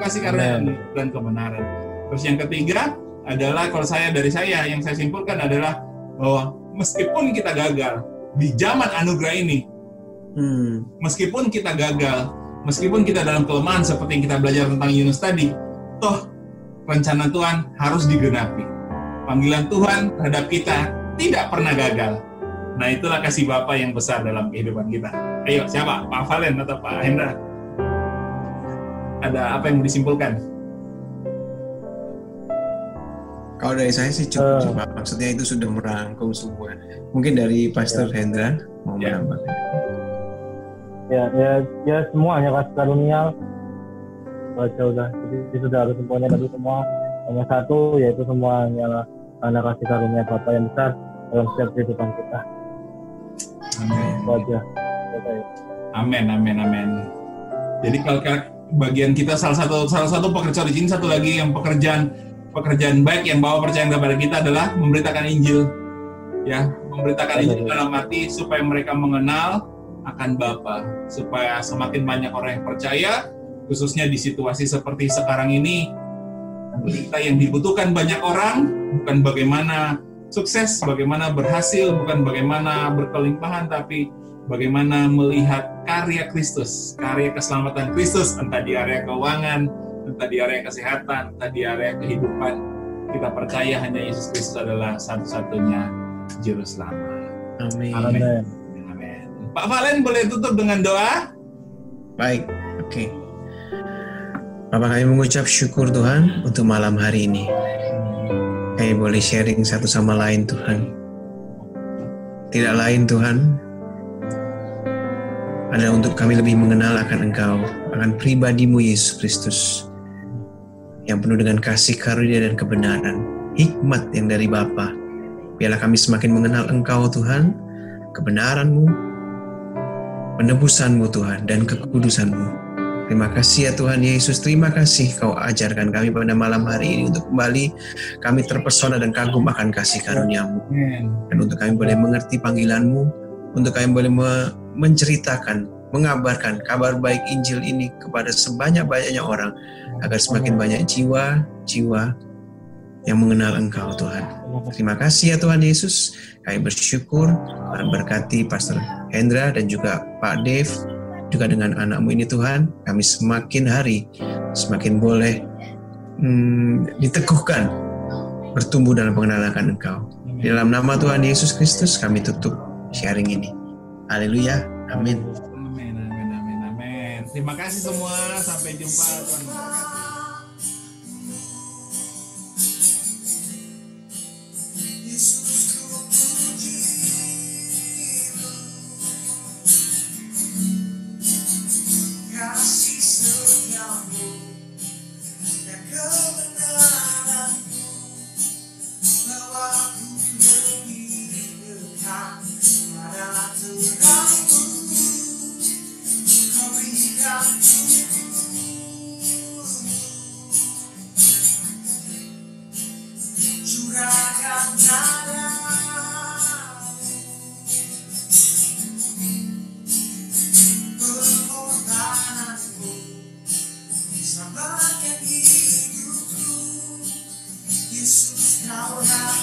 Kasih karunia dan kebenaran. Terus yang ketiga adalah, kalau dari saya yang saya simpulkan adalah bahwa meskipun kita gagal di zaman anugerah ini, meskipun kita gagal, meskipun kita dalam kelemahan seperti yang kita belajar tentang Yunus tadi, toh rencana Tuhan harus digenapi. Panggilan Tuhan terhadap kita tidak pernah gagal. Nah, itulah kasih Bapa yang besar dalam kehidupan kita. Ayo, siapa? Pak Valen atau Pak Hendra? Ada apa yang mau disimpulkan? Kalau dari saya sih cukup. Maksudnya itu sudah merangkum semua. Mungkin dari Pastor Hendra mau menambahkan. Ya semuanya kasih karunia baca udah, jadi sudah harus sempurna tadi semua. Hanya satu, yaitu semuanya karena kasih karunia Bapa yang besar dalam setiap kehidupan kita. Amin. Amin. Jadi kalau bagian kita salah satu pekerjaan di sini, satu lagi yang pekerjaan baik yang Bapak percaya kepada kita adalah memberitakan Injil. Ya, memberitakan Injil dalam arti supaya mereka mengenal akan Bapa, supaya semakin banyak orang yang percaya, khususnya di situasi seperti sekarang ini. Berita yang dibutuhkan banyak orang, bukan bagaimana sukses, bagaimana berhasil, bukan bagaimana berkelimpahan, tapi bagaimana melihat karya Kristus, karya keselamatan Kristus, entah di area keuangan, entah di area kesehatan, entah di area kehidupan. Kita percaya hanya Yesus Kristus adalah satu-satunya juru selamat. Amin. Amin. Amin. Pak Valen boleh tutup dengan doa? Baik, oke. Bapak, kami mengucap syukur Tuhan untuk malam hari ini. Kami boleh sharing satu sama lain Tuhan. Tidak lain Tuhan, adalah untuk kami lebih mengenal akan Engkau, akan pribadi-Mu Yesus Kristus, yang penuh dengan kasih karunia dan kebenaran, hikmat yang dari Bapa. Biarlah kami semakin mengenal Engkau Tuhan, kebenaran-Mu, penebusan-Mu Tuhan, dan kekudusan-Mu. Terima kasih ya Tuhan Yesus, terima kasih Kau ajarkan kami pada malam hari ini untuk kembali kami terpesona dan kagum akan kasih karunia-Mu. Dan untuk kami boleh mengerti panggilan-Mu, untuk kami boleh menceritakan, mengabarkan kabar baik Injil ini kepada sebanyak-banyaknya orang, agar semakin banyak jiwa-jiwa yang mengenal Engkau Tuhan. Terima kasih ya Tuhan Yesus, kami bersyukur, Tuhan berkati Pastor Hendra dan juga Pak Dev, juga dengan anak-Mu ini Tuhan, kami semakin hari, semakin boleh diteguhkan, bertumbuh dalam pengenalan akan Engkau. Di dalam nama Tuhan Yesus Kristus kami tutup sharing ini. Haleluya, amin. Amin, amin, amin, amin. Terima kasih semua, sampai jumpa. Tuhan memberkati. Yesus ku puji, kasih setiamu dan kebenaranmu membawaku lebih dekat pada Tuhanku. Kau berikan curahkan pengorbananmu, selamatkan hidupku. Yesus, Kau telah